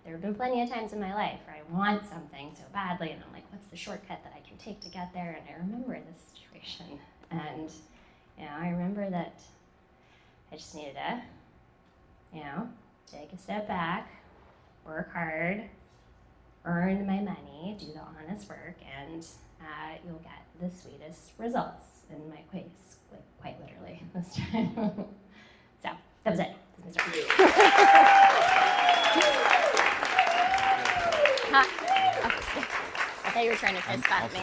there have been plenty of times in my life where I want something so badly, and I'm like, what's the shortcut that I can take to get there? And I remember this situation. And, I remember that I just needed to, take a step back, work hard, earn my money, do the honest work, and you'll get the sweetest results in my case, quite literally this time. So that was it. That's my story. I thought you were trying to fist bump me.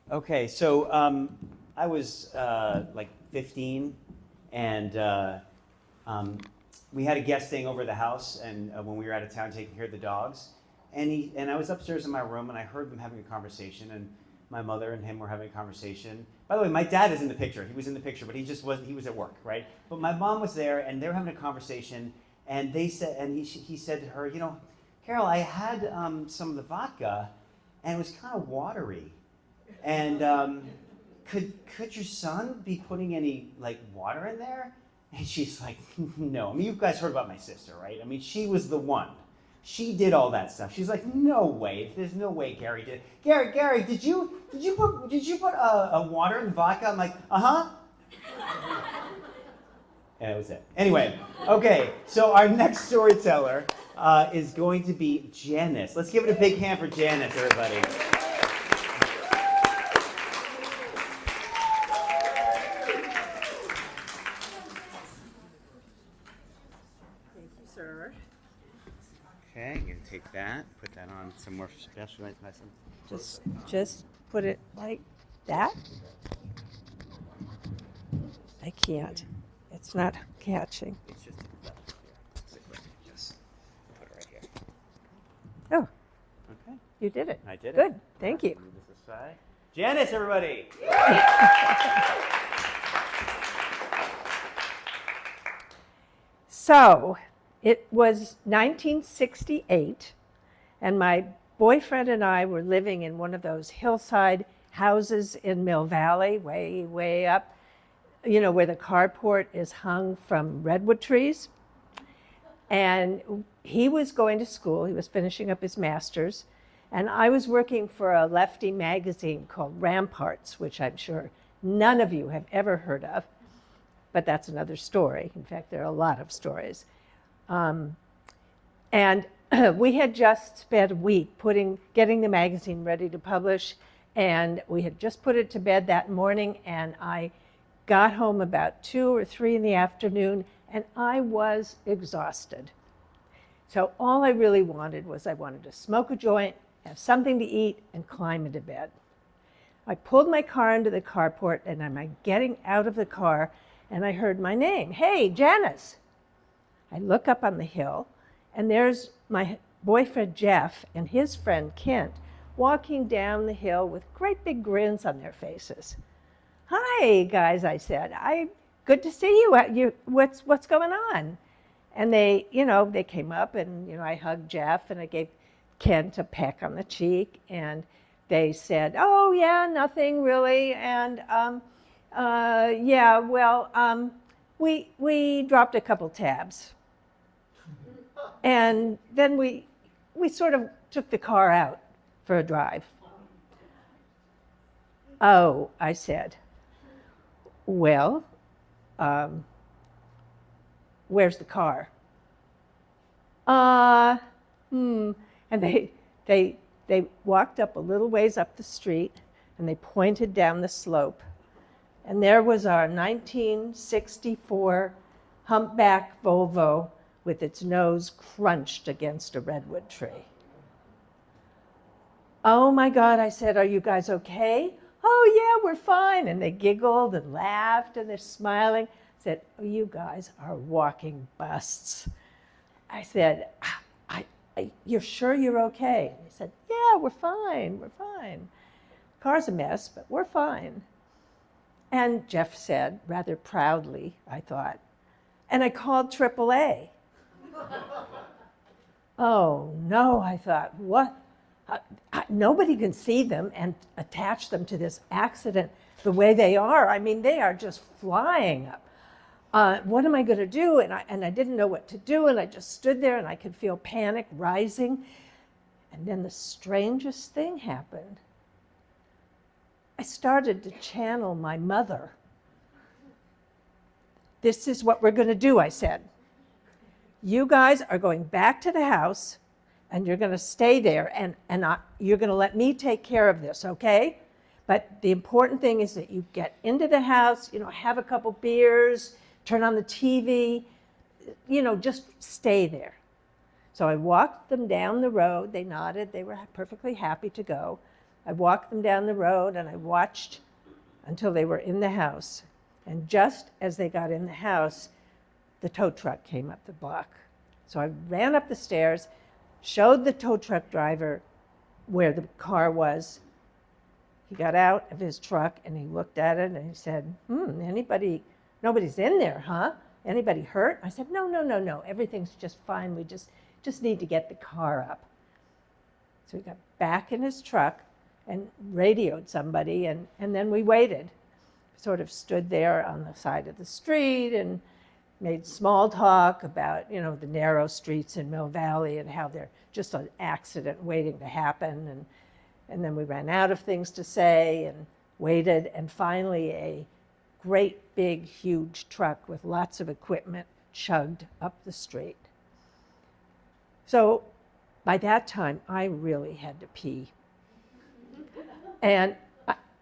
Okay, so I was 15, and we had a guest staying over at the house, and when we were out of town taking care of the dogs, and I was upstairs in my room, and I heard them having a conversation, and my mother and him were having a conversation. By the way, my dad is in the picture. He was in the picture, but he was at work, right? But my mom was there, and they were having a conversation, and he said to her, Carol, I had some of the vodka, and it was kind of watery. And could your son be putting any water in there? And she's like, no. I mean, you guys heard about my sister, right? I mean, she was the one. She did all that stuff. She's like, no way. There's no way Gary did. Gary, did you put a water in the vodka? I'm like, uh-huh. And that was it. Anyway, okay. So our next storyteller is going to be Janice. Let's give it a big hand for Janice, everybody. sir. Okay, I'm gonna take that, put that on some more special. Just put it like that. I can't. It's not catching. It's just Yes. Put it right here. Oh, Okay, you did it. I did it. Good. Thank you. Move this aside. Janice, everybody. So, it was 1968, and my boyfriend and I were living in one of those hillside houses in Mill Valley, way, way up, you know, where the carport is hung from redwood trees. And he was going to school, he was finishing up his master's, and I was working for a lefty magazine called Ramparts, which I'm sure none of you have ever heard of, but that's another story. In fact, there are a lot of stories. And we had just spent a week getting the magazine ready to publish, and we had just put it to bed that morning, and I got home about 2 or 3 in the afternoon, and I was exhausted. So all I really wanted was I wanted to smoke a joint, have something to eat, and climb into bed. I pulled my car into the carport, and I'm getting out of the car, and I heard my name. Hey, Janice. I look up on the hill, and there's my boyfriend Jeff and his friend Kent walking down the hill with great big grins on their faces. Hi, guys, I said. Good to see you. What's going on? And they came up, and I hugged Jeff, and I gave Kent a peck on the cheek, and they said, "Oh yeah, nothing really." And we dropped a couple tabs, and then we sort of took the car out for a drive. Oh, I said. Well, where's the car? And they walked up a little ways up the street, and they pointed down the slope. And there was our 1964 humpback Volvo with its nose crunched against a redwood tree. Oh my God, I said, are you guys okay? Oh yeah, we're fine. And they giggled and laughed, and they're smiling. I said, oh, you guys are walking busts. I said, you're sure you're okay? And they said, yeah, we're fine, we're fine. Car's a mess, but we're fine. And Jeff said, rather proudly, I thought, and I called AAA. Oh no, I thought, what? Nobody can see them and attach them to this accident the way they are. I mean, they are just flying up. What am I going to do? And I didn't know what to do, and I just stood there, and I could feel panic rising. And then the strangest thing happened. I started to channel my mother. This is what we're going to do, I said. You guys are going back to the house, and you're going to stay there, and you're going to let me take care of this, okay? But the important thing is that you get into the house, have a couple beers, turn on the TV, just stay there. So I walked them down the road. They nodded. They were perfectly happy to go. I walked them down the road, and I watched until they were in the house. And just as they got in the house, the tow truck came up the block. So I ran up the stairs, showed the tow truck driver where the car was. He got out of his truck, and he looked at it, and he said, nobody's in there, huh? Anybody hurt? I said, no, everything's just fine. We just need to get the car up. So he got back in his truck and radioed somebody, and then we waited. Sort of stood there on the side of the street and made small talk about, the narrow streets in Mill Valley and how they're just an accident waiting to happen. And then we ran out of things to say and waited, and finally a great big huge truck with lots of equipment chugged up the street. So by that time, I really had to pee. And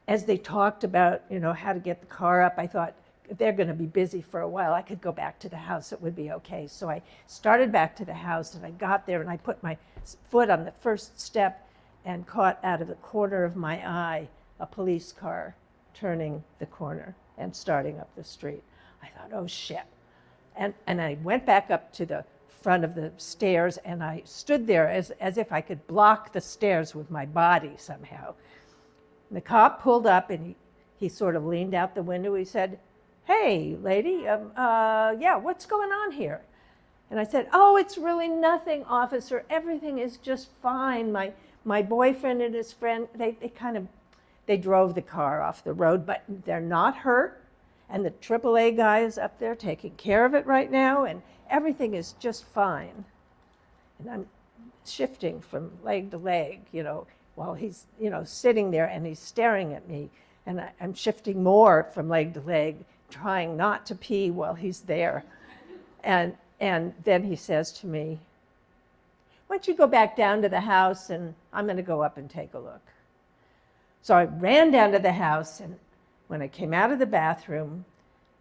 as they talked about, how to get the car up, I thought, if they're going to be busy for a while, I could go back to the house. It would be okay. So I started back to the house, and I got there, and I put my foot on the first step and caught out of the corner of my eye a police car turning the corner and starting up the street. I thought, oh, shit. And I went back up to the front of the stairs, and I stood there as if I could block the stairs with my body somehow. And the cop pulled up, and he sort of leaned out the window. He said, hey, lady, yeah, what's going on here? And I said, oh, it's really nothing, officer. Everything is just fine. My boyfriend and his friend, they drove the car off the road, but they're not hurt. And the AAA guy is up there taking care of it right now, and everything is just fine. And I'm shifting from leg to leg, while he's, sitting there and he's staring at me. And I'm shifting more from leg to leg, trying not to pee while he's there. And then he says to me, why don't you go back down to the house, and I'm going to go up and take a look. So I ran down to the house, and when I came out of the bathroom,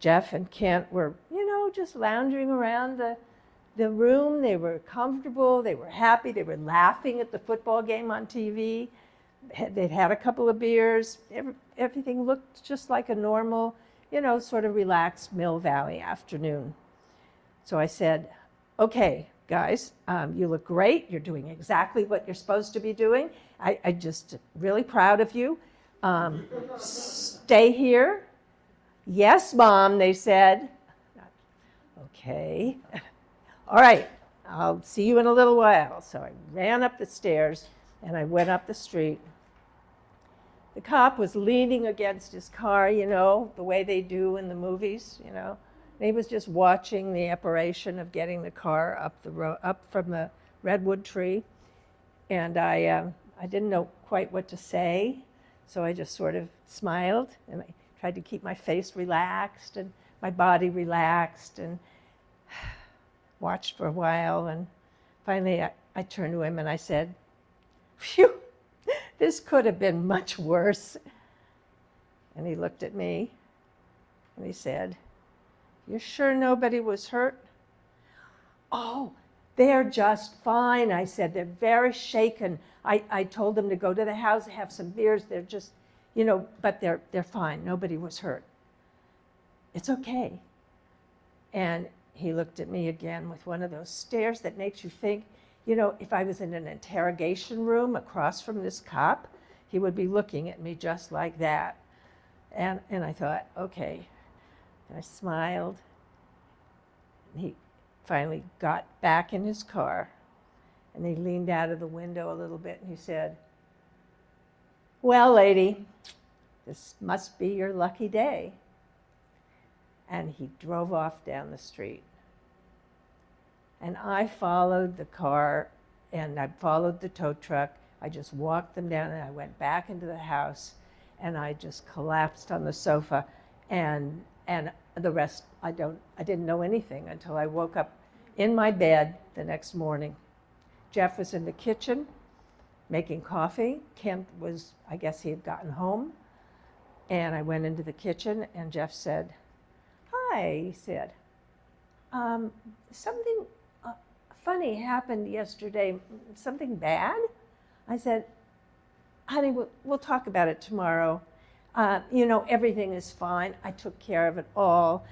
Jeff and Kent were, just lounging around the room. They were comfortable. They were happy. They were laughing at the football game on TV. They'd had a couple of beers. Everything looked just like a normal, sort of relaxed Mill Valley afternoon. So I said, okay, guys, you look great. You're doing exactly what you're supposed to be doing. I'm just really proud of you. Stay here. Yes, Mom, they said. Okay. All right, I'll see you in a little while. So I ran up the stairs, and I went up the street. The cop was leaning against his car, the way they do in the movies, And he was just watching the operation of getting the car up from the redwood tree. And I didn't know quite what to say, so I just sort of smiled, and I tried to keep my face relaxed and my body relaxed, and watched for a while. And finally I turned to him and I said, phew, this could have been much worse. And he looked at me and he said, you're sure nobody was hurt? Oh, they're just fine, I said. They're very shaken. I told them to go to the house, have some beers. They're just, but they're fine. Nobody was hurt. It's okay. And he looked at me again with one of those stares that makes you think, if I was in an interrogation room across from this cop, he would be looking at me just like that. And I thought, okay. And I smiled. And he finally got back in his car, and he leaned out of the window a little bit, and he said, well, lady, this must be your lucky day. And he drove off down the street. And I followed the car, and I followed the tow truck. I just walked them down, and I went back into the house, and I just collapsed on the sofa. And the rest, I didn't know anything until I woke up in my bed the next morning. Jeff was in the kitchen making coffee. Kent was, I guess he had gotten home. And I went into the kitchen, and Jeff said, hi, he said, something funny happened yesterday. Something bad? I said, honey, we'll talk about it tomorrow. Everything is fine. I took care of it all.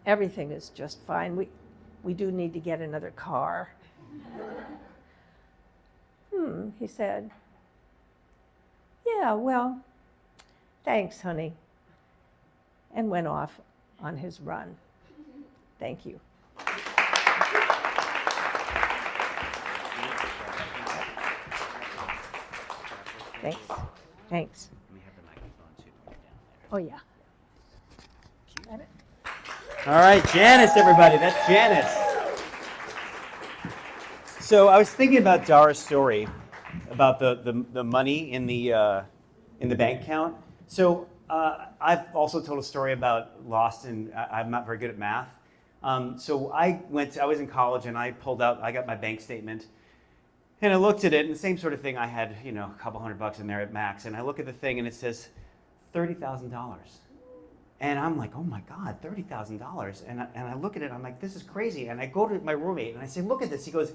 Everything is just fine. We do need to get another car. He said, yeah, well, thanks, honey, and went off on his run. Thank you. Thanks. Thanks. We have the microphone too. Oh, yeah. All right, Janice, everybody. That's Janice. So I was thinking about Dara's story about the money in the bank account. So I've also told a story about lost, and I'm not very good at math. So I was in college, and I got my bank statement, and I looked at it, and the same sort of thing. I had a couple $100 in there at max, and I look at the thing, and it says $30,000. And I'm like, oh my God, $30,000. And I look at it, I'm like, this is crazy. And I go to my roommate and I say, look at this. He goes,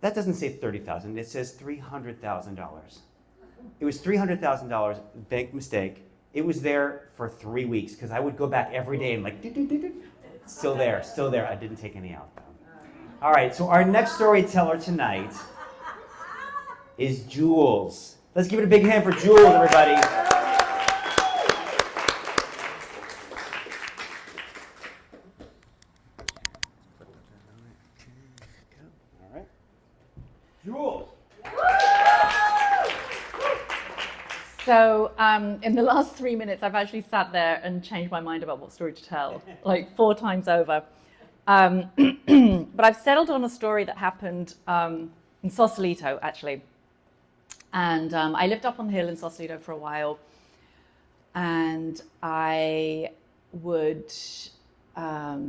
that doesn't say 30,000, it says $300,000. It was $300,000, big mistake. It was there for 3 weeks because I would go back every day and like, still there, I didn't take any out. All right, so our next storyteller tonight is Jules. Let's give it a big hand for Jules, everybody. All right. Jules. So in the last 3 minutes, I've actually sat there and changed my mind about what story to tell, like 4 times over. But I've settled on a story that happened in Sausalito, actually. And I lived up on the hill in Sausalito for a while. And I would have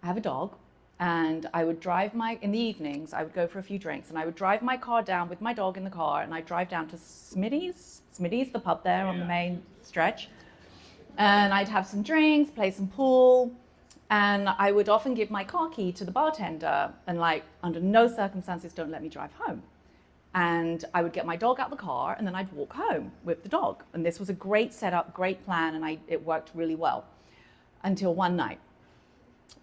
a dog. And I would drive in the evenings, I would go for a few drinks, and I would drive my car down with my dog in the car, and I'd drive down to Smitty's, the pub there on the main stretch. And I'd have some drinks, play some pool, and I would often give my car key to the bartender, and like, under no circumstances, don't let me drive home. And I would get my dog out the car, and then I'd walk home with the dog. And this was a great setup, great plan, and it worked really well until one night.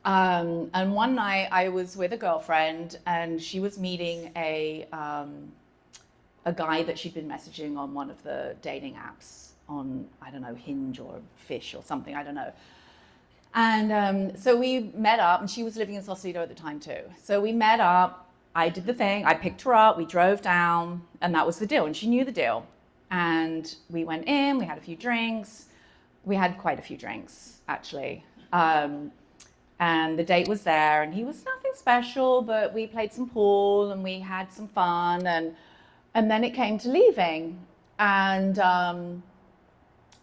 And one night I was with a girlfriend, and she was meeting a guy that she'd been messaging on one of the dating apps on, I don't know, Hinge or Fish or something, I don't know. And so we met up, and she was living in Sausalito at the time too. So we met up, I did the thing, I picked her up, we drove down, and that was the deal, and she knew the deal. And we went in, we had a few drinks. We had quite a few drinks, actually. And the date was there, and he was nothing special, but we played some pool and we had some fun, and then it came to leaving. And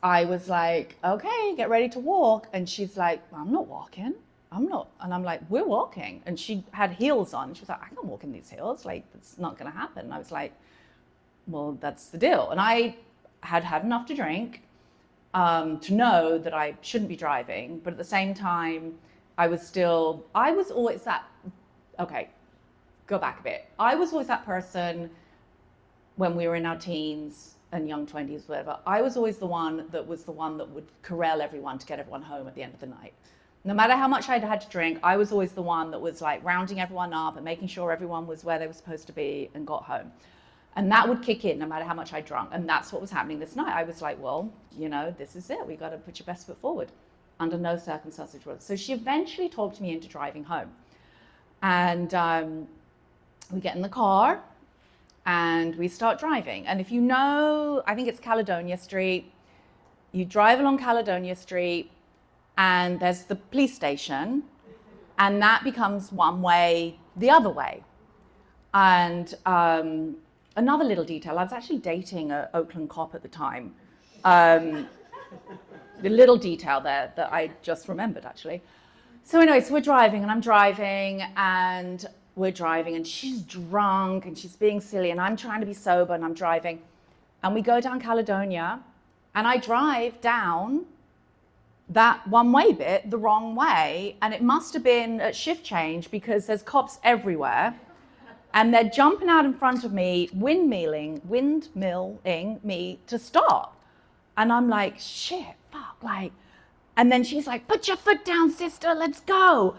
I was like, okay, get ready to walk. And she's like, I'm not walking. I'm not. And I'm like, we're walking. And she had heels on. She was like, I can't walk in these heels. Like, it's not going to happen. And I was like, well, that's the deal. And I had had enough to drink to know that I shouldn't be driving. But at the same time, I was always that, okay, go back a bit. I was always that person when we were in our teens and young 20s, whatever. I was always the one that would corral everyone to get everyone home at the end of the night. No matter how much I'd had to drink, I was always the one that was like rounding everyone up and making sure everyone was where they were supposed to be and got home. And that would kick in no matter how much I drunk. And that's what was happening this night. I was like, well, this is it. We got to put your best foot forward. Under no circumstances. So she eventually talked me into driving home. And we get in the car and we start driving. And if you know, I think it's Caledonia Street, you drive along Caledonia Street and there's the police station, and that becomes one way the other way. And another little detail, I was actually dating an Oakland cop at the time. The little detail there that I just remembered, actually. So anyway, so we're driving, and I'm driving, and we're driving, and she's drunk, and she's being silly, and I'm trying to be sober, and I'm driving. And we go down Caledonia, and I drive down that one-way bit the wrong way, and it must have been at shift change because there's cops everywhere, and they're jumping out in front of me, windmilling me to stop. And I'm like, shit, fuck, like, and then she's like, put your foot down, sister, let's go.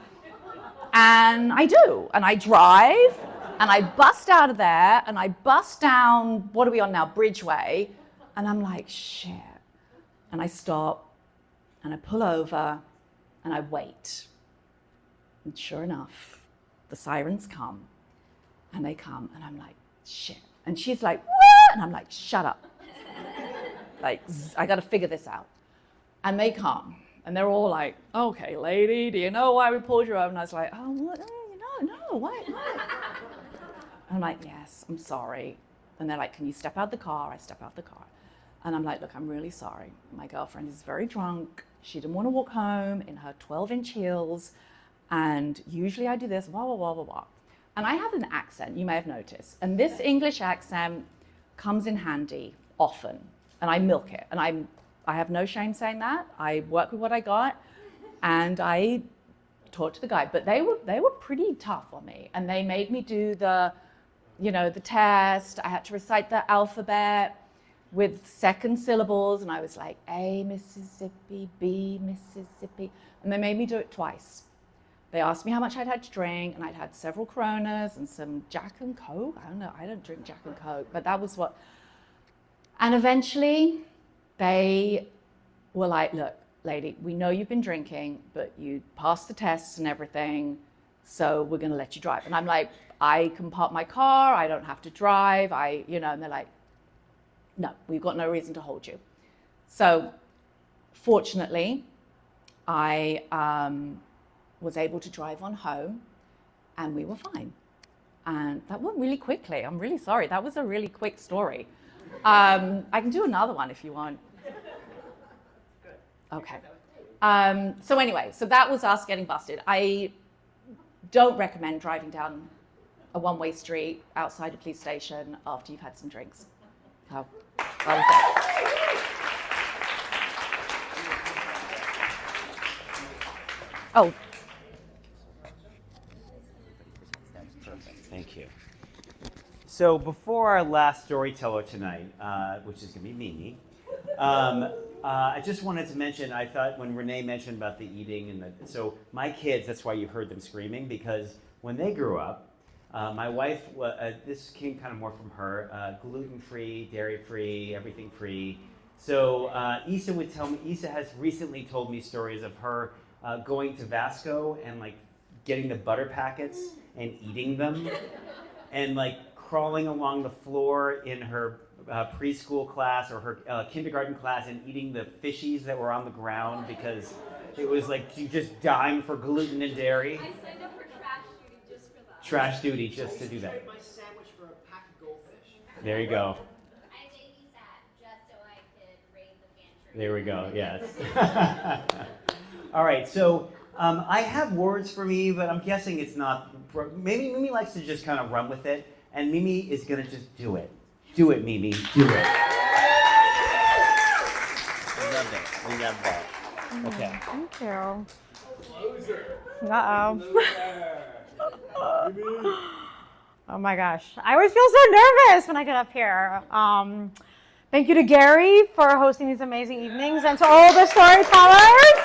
And I do, and I drive, and I bust out of there, and I bust down, what are we on now, Bridgeway, and I'm like, shit. And I stop, and I pull over, and I wait. And sure enough, the sirens come, and they come, and I'm like, shit. And she's like, what? And I'm like, shut up. Like, I got to figure this out. And they come, and they're all like, okay, lady, do you know why we pulled you over? And I was like, oh, what? No, what? I'm like, yes, I'm sorry. And they're like, can you step out the car? I step out the car. And I'm like, look, I'm really sorry. My girlfriend is very drunk. She didn't want to walk home in her 12-inch heels. And usually I do this, blah, blah, blah, blah, blah. And I have an accent, you may have noticed. And this English accent comes in handy often. And I milk it. And I have no shame saying that. I work with what I got, and I talked to the guy. But they were pretty tough on me, and they made me do the test. I had to recite the alphabet with second syllables, and I was like, A, Mississippi, B, Mississippi, and they made me do it twice. They asked me how much I'd had to drink, and I'd had several Coronas and some Jack and Coke. I don't know, I don't drink Jack and Coke, but that was what. And eventually, they were like, look, lady, we know you've been drinking, but you passed the tests and everything, so we're gonna let you drive. And I'm like, I can park my car, I don't have to drive, and they're like, no, we've got no reason to hold you. So fortunately, I was able to drive on home, and we were fine. And that went really quickly. I'm really sorry. That was a really quick story. I can do another one if you want. Okay. So anyway, so that was us getting busted. I don't recommend driving down a one-way street outside a police station after you've had some drinks. So that was it. Oh. Perfect, thank you. So before our last storyteller tonight, which is going to be Mimi, I just wanted to mention, I thought when Renee mentioned about the eating, so my kids, that's why you heard them screaming, because when they grew up, my wife, this came kind of more from her, gluten-free, dairy-free, everything free. So Issa would tell me, Issa has recently told me stories of her going to Vasco and like getting the butter packets and eating them and like crawling along the floor in her preschool class or her kindergarten class and eating the fishies that were on the ground because it was like she just dying for gluten and dairy. I signed up for trash duty just for that. Trash duty just to do that. My sandwich for a pack of goldfish. There you go. I babysat just so I could raid the pantry. There we go, yes. All right, so I have words for me, but I'm guessing it's not, maybe Mimi likes to just kind of run with it, and Mimi is gonna just do it. Do it, Mimi, do it. We love it, we love that. Okay. Thank you. Loser. Oh my gosh. I always feel so nervous when I get up here. Thank you to Gary for hosting these amazing evenings and to all the storytellers.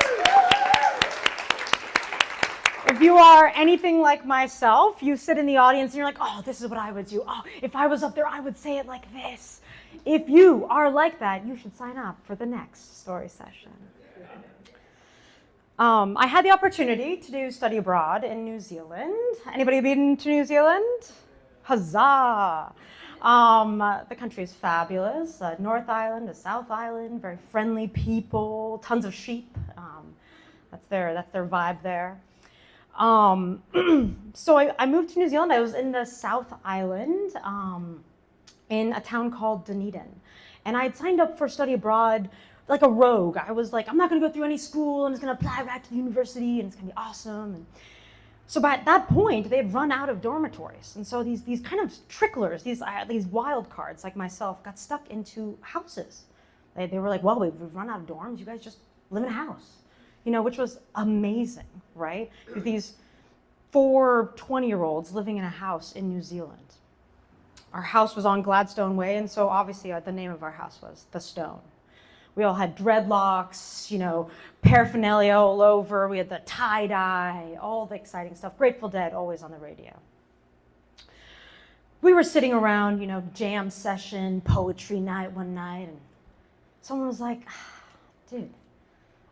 If you are anything like myself, you sit in the audience and you're like, oh, this is what I would do. Oh, if I was up there, I would say it like this. If you are like that, you should sign up for the next story session. I had the opportunity to do study abroad in New Zealand. Anybody been to New Zealand? Huzzah! The country is fabulous. North Island, a South Island, very friendly people, tons of sheep. That's their vibe there. So I moved to New Zealand. I was in the South Island in a town called Dunedin. And I had signed up for study abroad like a rogue. I was like, I'm not going to go through any school. I'm just going to apply right to the university and it's going to be awesome. And so by that point, they had run out of dormitories. And so these kind of tricklers, these wild cards like myself got stuck into houses. They were like, well, we've run out of dorms. You guys just live in a house. Which was amazing, right? With these 4 20-year-olds living in a house in New Zealand. Our house was on Gladstone Way, and so obviously the name of our house was The Stone. We all had dreadlocks, paraphernalia all over. We had the tie-dye, all the exciting stuff. Grateful Dead, always on the radio. We were sitting around, jam session, poetry night one night, and someone was like, dude,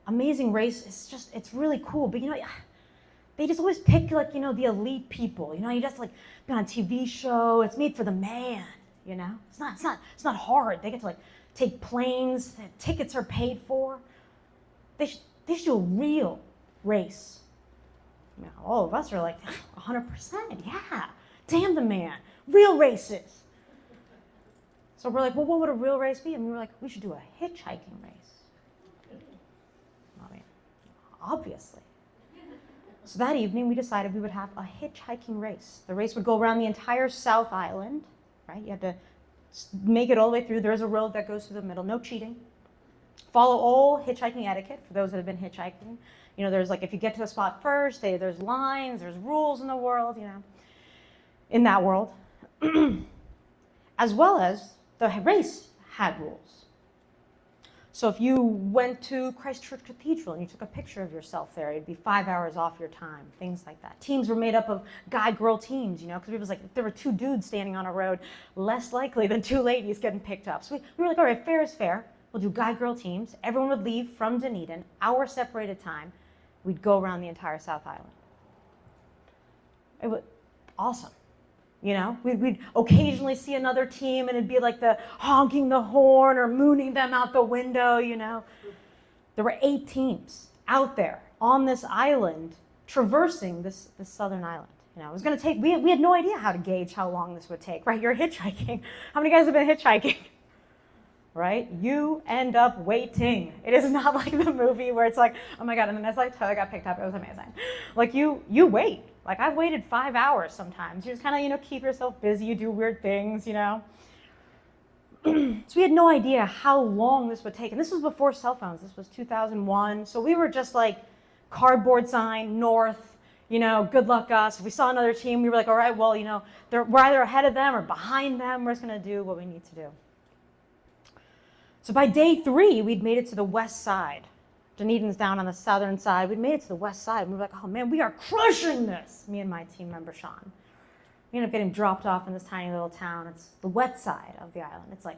Amazing Race is it's really cool, but they just always pick the elite people. You just be on a TV show. It's made for the man. It's not hard. They get to take planes. The tickets are paid for. They should do a real race. All of us are like 100%. Yeah, damn the man. Real races. So we're like, well, what would a real race be? And we were like, we should do a hitchhiking race. Obviously. So that evening, we decided we would have a hitchhiking race. The race would go around the entire South Island, right? You had to make it all the way through. There's a road that goes through the middle, no cheating. Follow all hitchhiking etiquette for those that have been hitchhiking. You know, there's like, if you get to a spot first, there's lines, there's rules in the world, you know, in that world. As well as the race had rules. So if you went to Christchurch Cathedral and you took a picture of yourself there, it'd be 5 hours off your time, things like that. Teams were made up of guy-girl teams, you know, because it was like, if there were 2 dudes standing on a road, less likely than 2 ladies getting picked up. So we were like, all right, fair is fair. We'll do guy-girl teams. Everyone would leave from Dunedin, hour separated time. We'd go around the entire South Island. It was awesome. You know, we'd occasionally see another team and it'd be like the honking the horn or mooning them out the window, you know. There were 8 teams out there on this island traversing this southern island. You know, it was going to take, we had no idea how to gauge how long this would take, right? You're hitchhiking. How many guys have been hitchhiking? Right? You end up waiting. It is not like the movie where it's like, oh my God, and then it's like, I got picked up, it was amazing. Like you wait. Like I've waited 5 hours sometimes. You just kind of, you know, keep yourself busy, you do weird things, you know. So we had no idea how long this would take. And this was before cell phones. This was 2001. So we were just like cardboard sign, north, you know, good luck us. If we saw another team, we were like, all right, well, you know, we're either ahead of them or behind them. We're just going to do what we need to do. So by day 3, we'd made it to the west side. Dunedin's down on the southern side. We'd made it to the west side. And we were like, oh man, we are crushing this. Me and my team member, Sean. We ended up getting dropped off in this tiny little town. It's the wet side of the island. It's like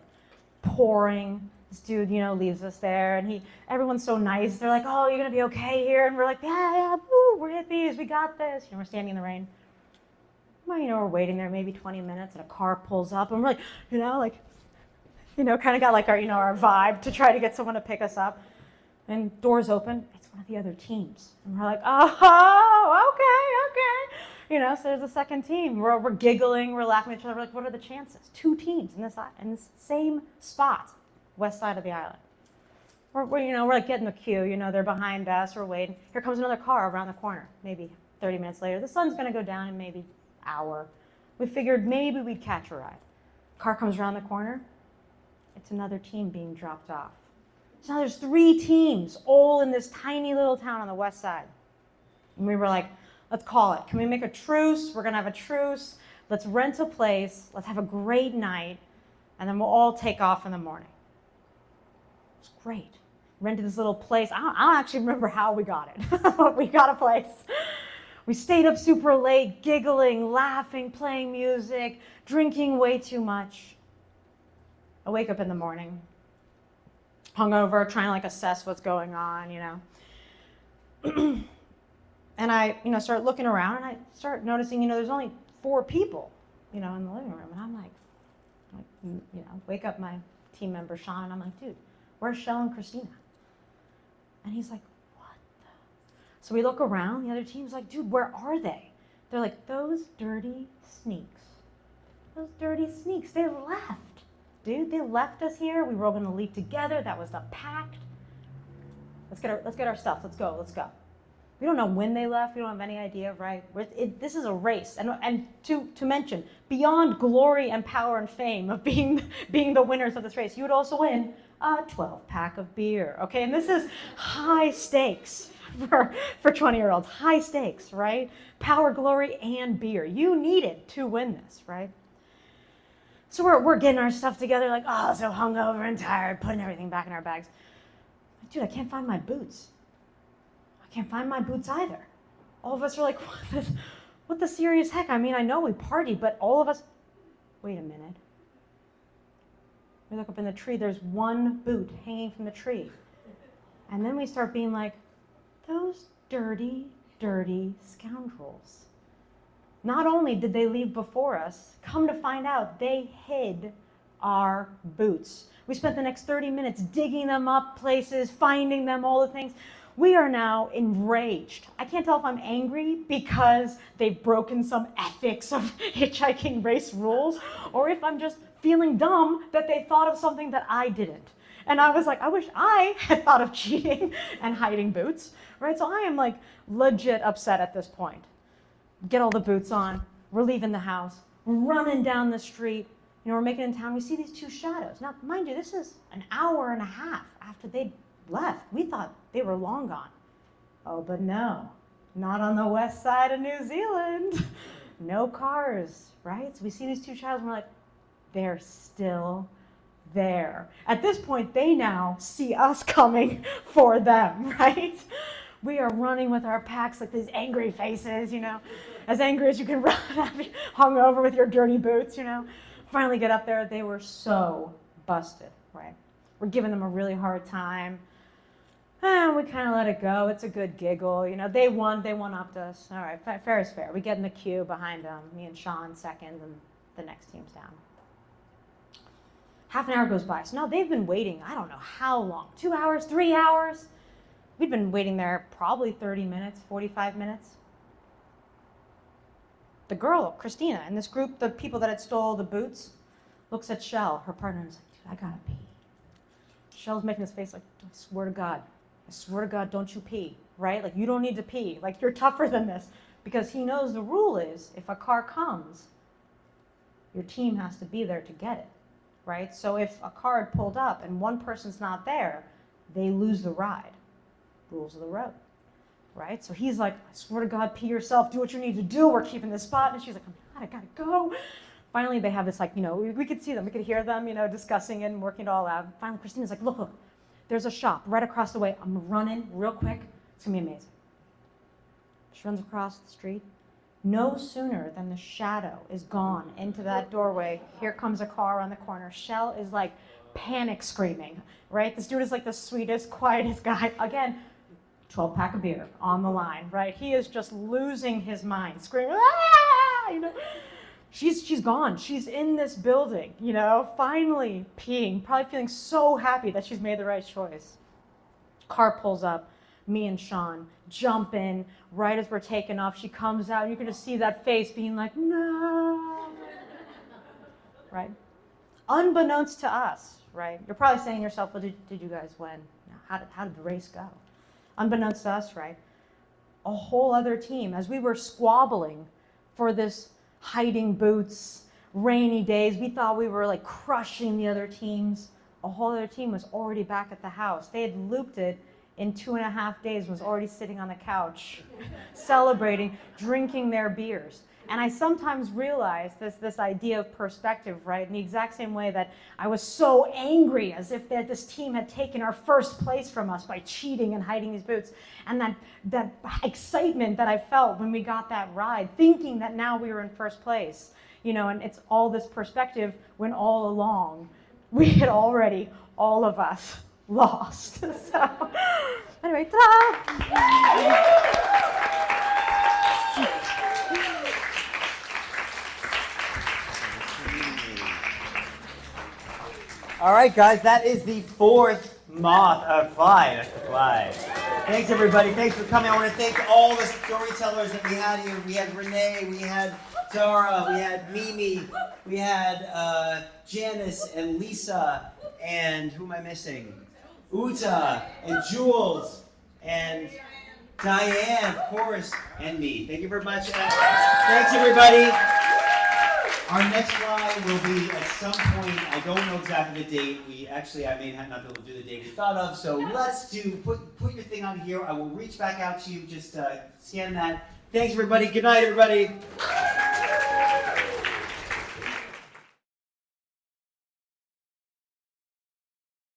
pouring. This dude, you know, leaves us there. And everyone's so nice. They're like, oh, you're going to be okay here? And we're like, yeah, woo, we're hippies. We got this. You know, we're standing in the rain. Well, you know, we're waiting there maybe 20 minutes and a car pulls up. And we're like, you know, kind of got like our, you know, our vibe to try to get someone to pick us up. And doors open, it's one of the other teams. And we're like, oh, okay. You know, so there's a second team. We're giggling, we're laughing at each other. We're like, what are the chances? 2 teams in this same spot, west side of the island. We're like getting the queue, you know, they're behind us, we're waiting. Here comes another car around the corner, maybe 30 minutes later. The sun's gonna go down in maybe an hour. We figured maybe we'd catch a ride. Car comes around the corner, it's another team being dropped off. So now there's 3 teams, all in this tiny little town on the west side. And we were like, let's call it. Can we make a truce? We're gonna have a truce. Let's rent a place. Let's have a great night. And then we'll all take off in the morning. It was great. Rented this little place. I don't actually remember how we got it, but we got a place. We stayed up super late, giggling, laughing, playing music, drinking way too much. I wake up in the morning, hungover, trying to like assess what's going on, you know. And I, you know, start looking around and I start noticing, you know, there's only 4 people, you know, in the living room. And I'm like, you know, wake up my team member, Sean, and I'm like, dude, where's Shell and Christina? And he's like, what the? So we look around, the other team's like, dude, where are they? They're like, those dirty sneaks. Those dirty sneaks, they left. Dude, they left us here. We were all gonna leave together. That was the pact. Let's get our stuff. Let's go. We don't know when they left. We don't have any idea, right? This is a race, and to mention, beyond glory and power and fame of being the winners of this race, you would also win a 12-pack of beer. Okay, and this is high stakes for 20-year-olds. High stakes, right? Power, glory, and beer. You needed to win this, right? So we're getting our stuff together, like, oh, so hungover and tired, putting everything back in our bags. Dude, I can't find my boots. I can't find my boots either. All of us are like, what the serious heck? I mean, I know we partied, but all of us, wait a minute. We look up in the tree, there's 1 boot hanging from the tree. And then we start being like, those dirty, dirty scoundrels. Not only did they leave before us, come to find out they hid our boots. We spent the next 30 minutes digging them up places, finding them, all the things. We are now enraged. I can't tell if I'm angry because they've broken some ethics of hitchhiking race rules, or if I'm just feeling dumb that they thought of something that I didn't. And I was like, I wish I had thought of cheating and hiding boots, right? So I am like legit upset at this point. Get all the boots on, we're leaving the house, running down the street, You know, we're making it in town, we see these two shadows. Now, mind you, this is an hour and a half after they left. We thought they were long gone. Oh, but no, not on the west side of New Zealand. No cars, right? So we see these two shadows and we're like, they're still there. At this point, they now see us coming for them, right? We are running with our packs like these angry faces, you know, as angry as you can run, hung over with your dirty boots, you know. Finally get up there, they were so busted, right? We're giving them a really hard time. And we kind of let it go. It's a good giggle. You know, they one-upped us. All right, fair is fair. We get in the queue behind them, me and Sean second, and the next team's down. Half an hour goes by. So now they've been waiting, I don't know how long, 2 hours, 3 hours? We'd been waiting there probably 30 minutes, 45 minutes. The girl, Christina, in this group, the people that had stole the boots, looks at Shell, her partner, and is like, dude, I gotta pee. Shell's making this face like, I swear to God, don't you pee, right? Like, you don't need to pee. Like, you're tougher than this. Because he knows the rule is, if a car comes, your team has to be there to get it, right? So if a car had pulled up and one person's not there, they lose the ride. Rules of the road, right? So he's like, I swear to God, pee yourself, do what you need to do, we're keeping this spot. And she's like, oh my God, I gotta go. Finally, they have this, like, you know, we could see them, we could hear them, you know, discussing it and working it all out. Finally, Christina's like, look, there's a shop right across the way. I'm running real quick. It's gonna be amazing. She runs across the street. No sooner than the shadow is gone into that doorway, here comes a car around the corner. Shell is like panic screaming, right? This dude is like the sweetest, quietest guy. Again, 12-pack of beer on the line, right? He is just losing his mind, screaming, ah! You know, she's gone. She's in this building, you know, finally peeing, probably feeling so happy that she's made the right choice. Car pulls up, me and Sean jump in right as we're taking off. She comes out, and you can just see that face being like, no, right? Unbeknownst to us, right? You're probably saying to yourself, well, did you guys win? How did the race go? Unbeknownst to us, right? A whole other team, as we were squabbling for this hiding boots, rainy days, we thought we were like crushing the other teams. A whole other team was already back at the house. They had looped it in 2.5 days, was already sitting on the couch, celebrating, drinking their beers. And I sometimes realize this idea of perspective, right? In the exact same way that I was so angry as if that this team had taken our first place from us by cheating and hiding these boots. And that excitement that I felt when we got that ride, thinking that now we were in first place. You know, and it's all this perspective when all along we had already, all of us, lost. So, anyway, ta-da! All right, guys, that is the fourth fly. That's the fly. Thanks, everybody. Thanks for coming. I want to thank all the storytellers that we had here. We had Renee, we had Dara, we had Mimi, we had Janice and Lisa, and who am I missing? Uta and Jules and Diane, of course, and me. Thank you very much. Thanks, everybody. Our next fly will be at some point. I don't know exactly the date. I may not be able to do the date we thought of. So let's put your thing on here. I will reach back out to you. Just scan that. Thanks, everybody. Good night, everybody.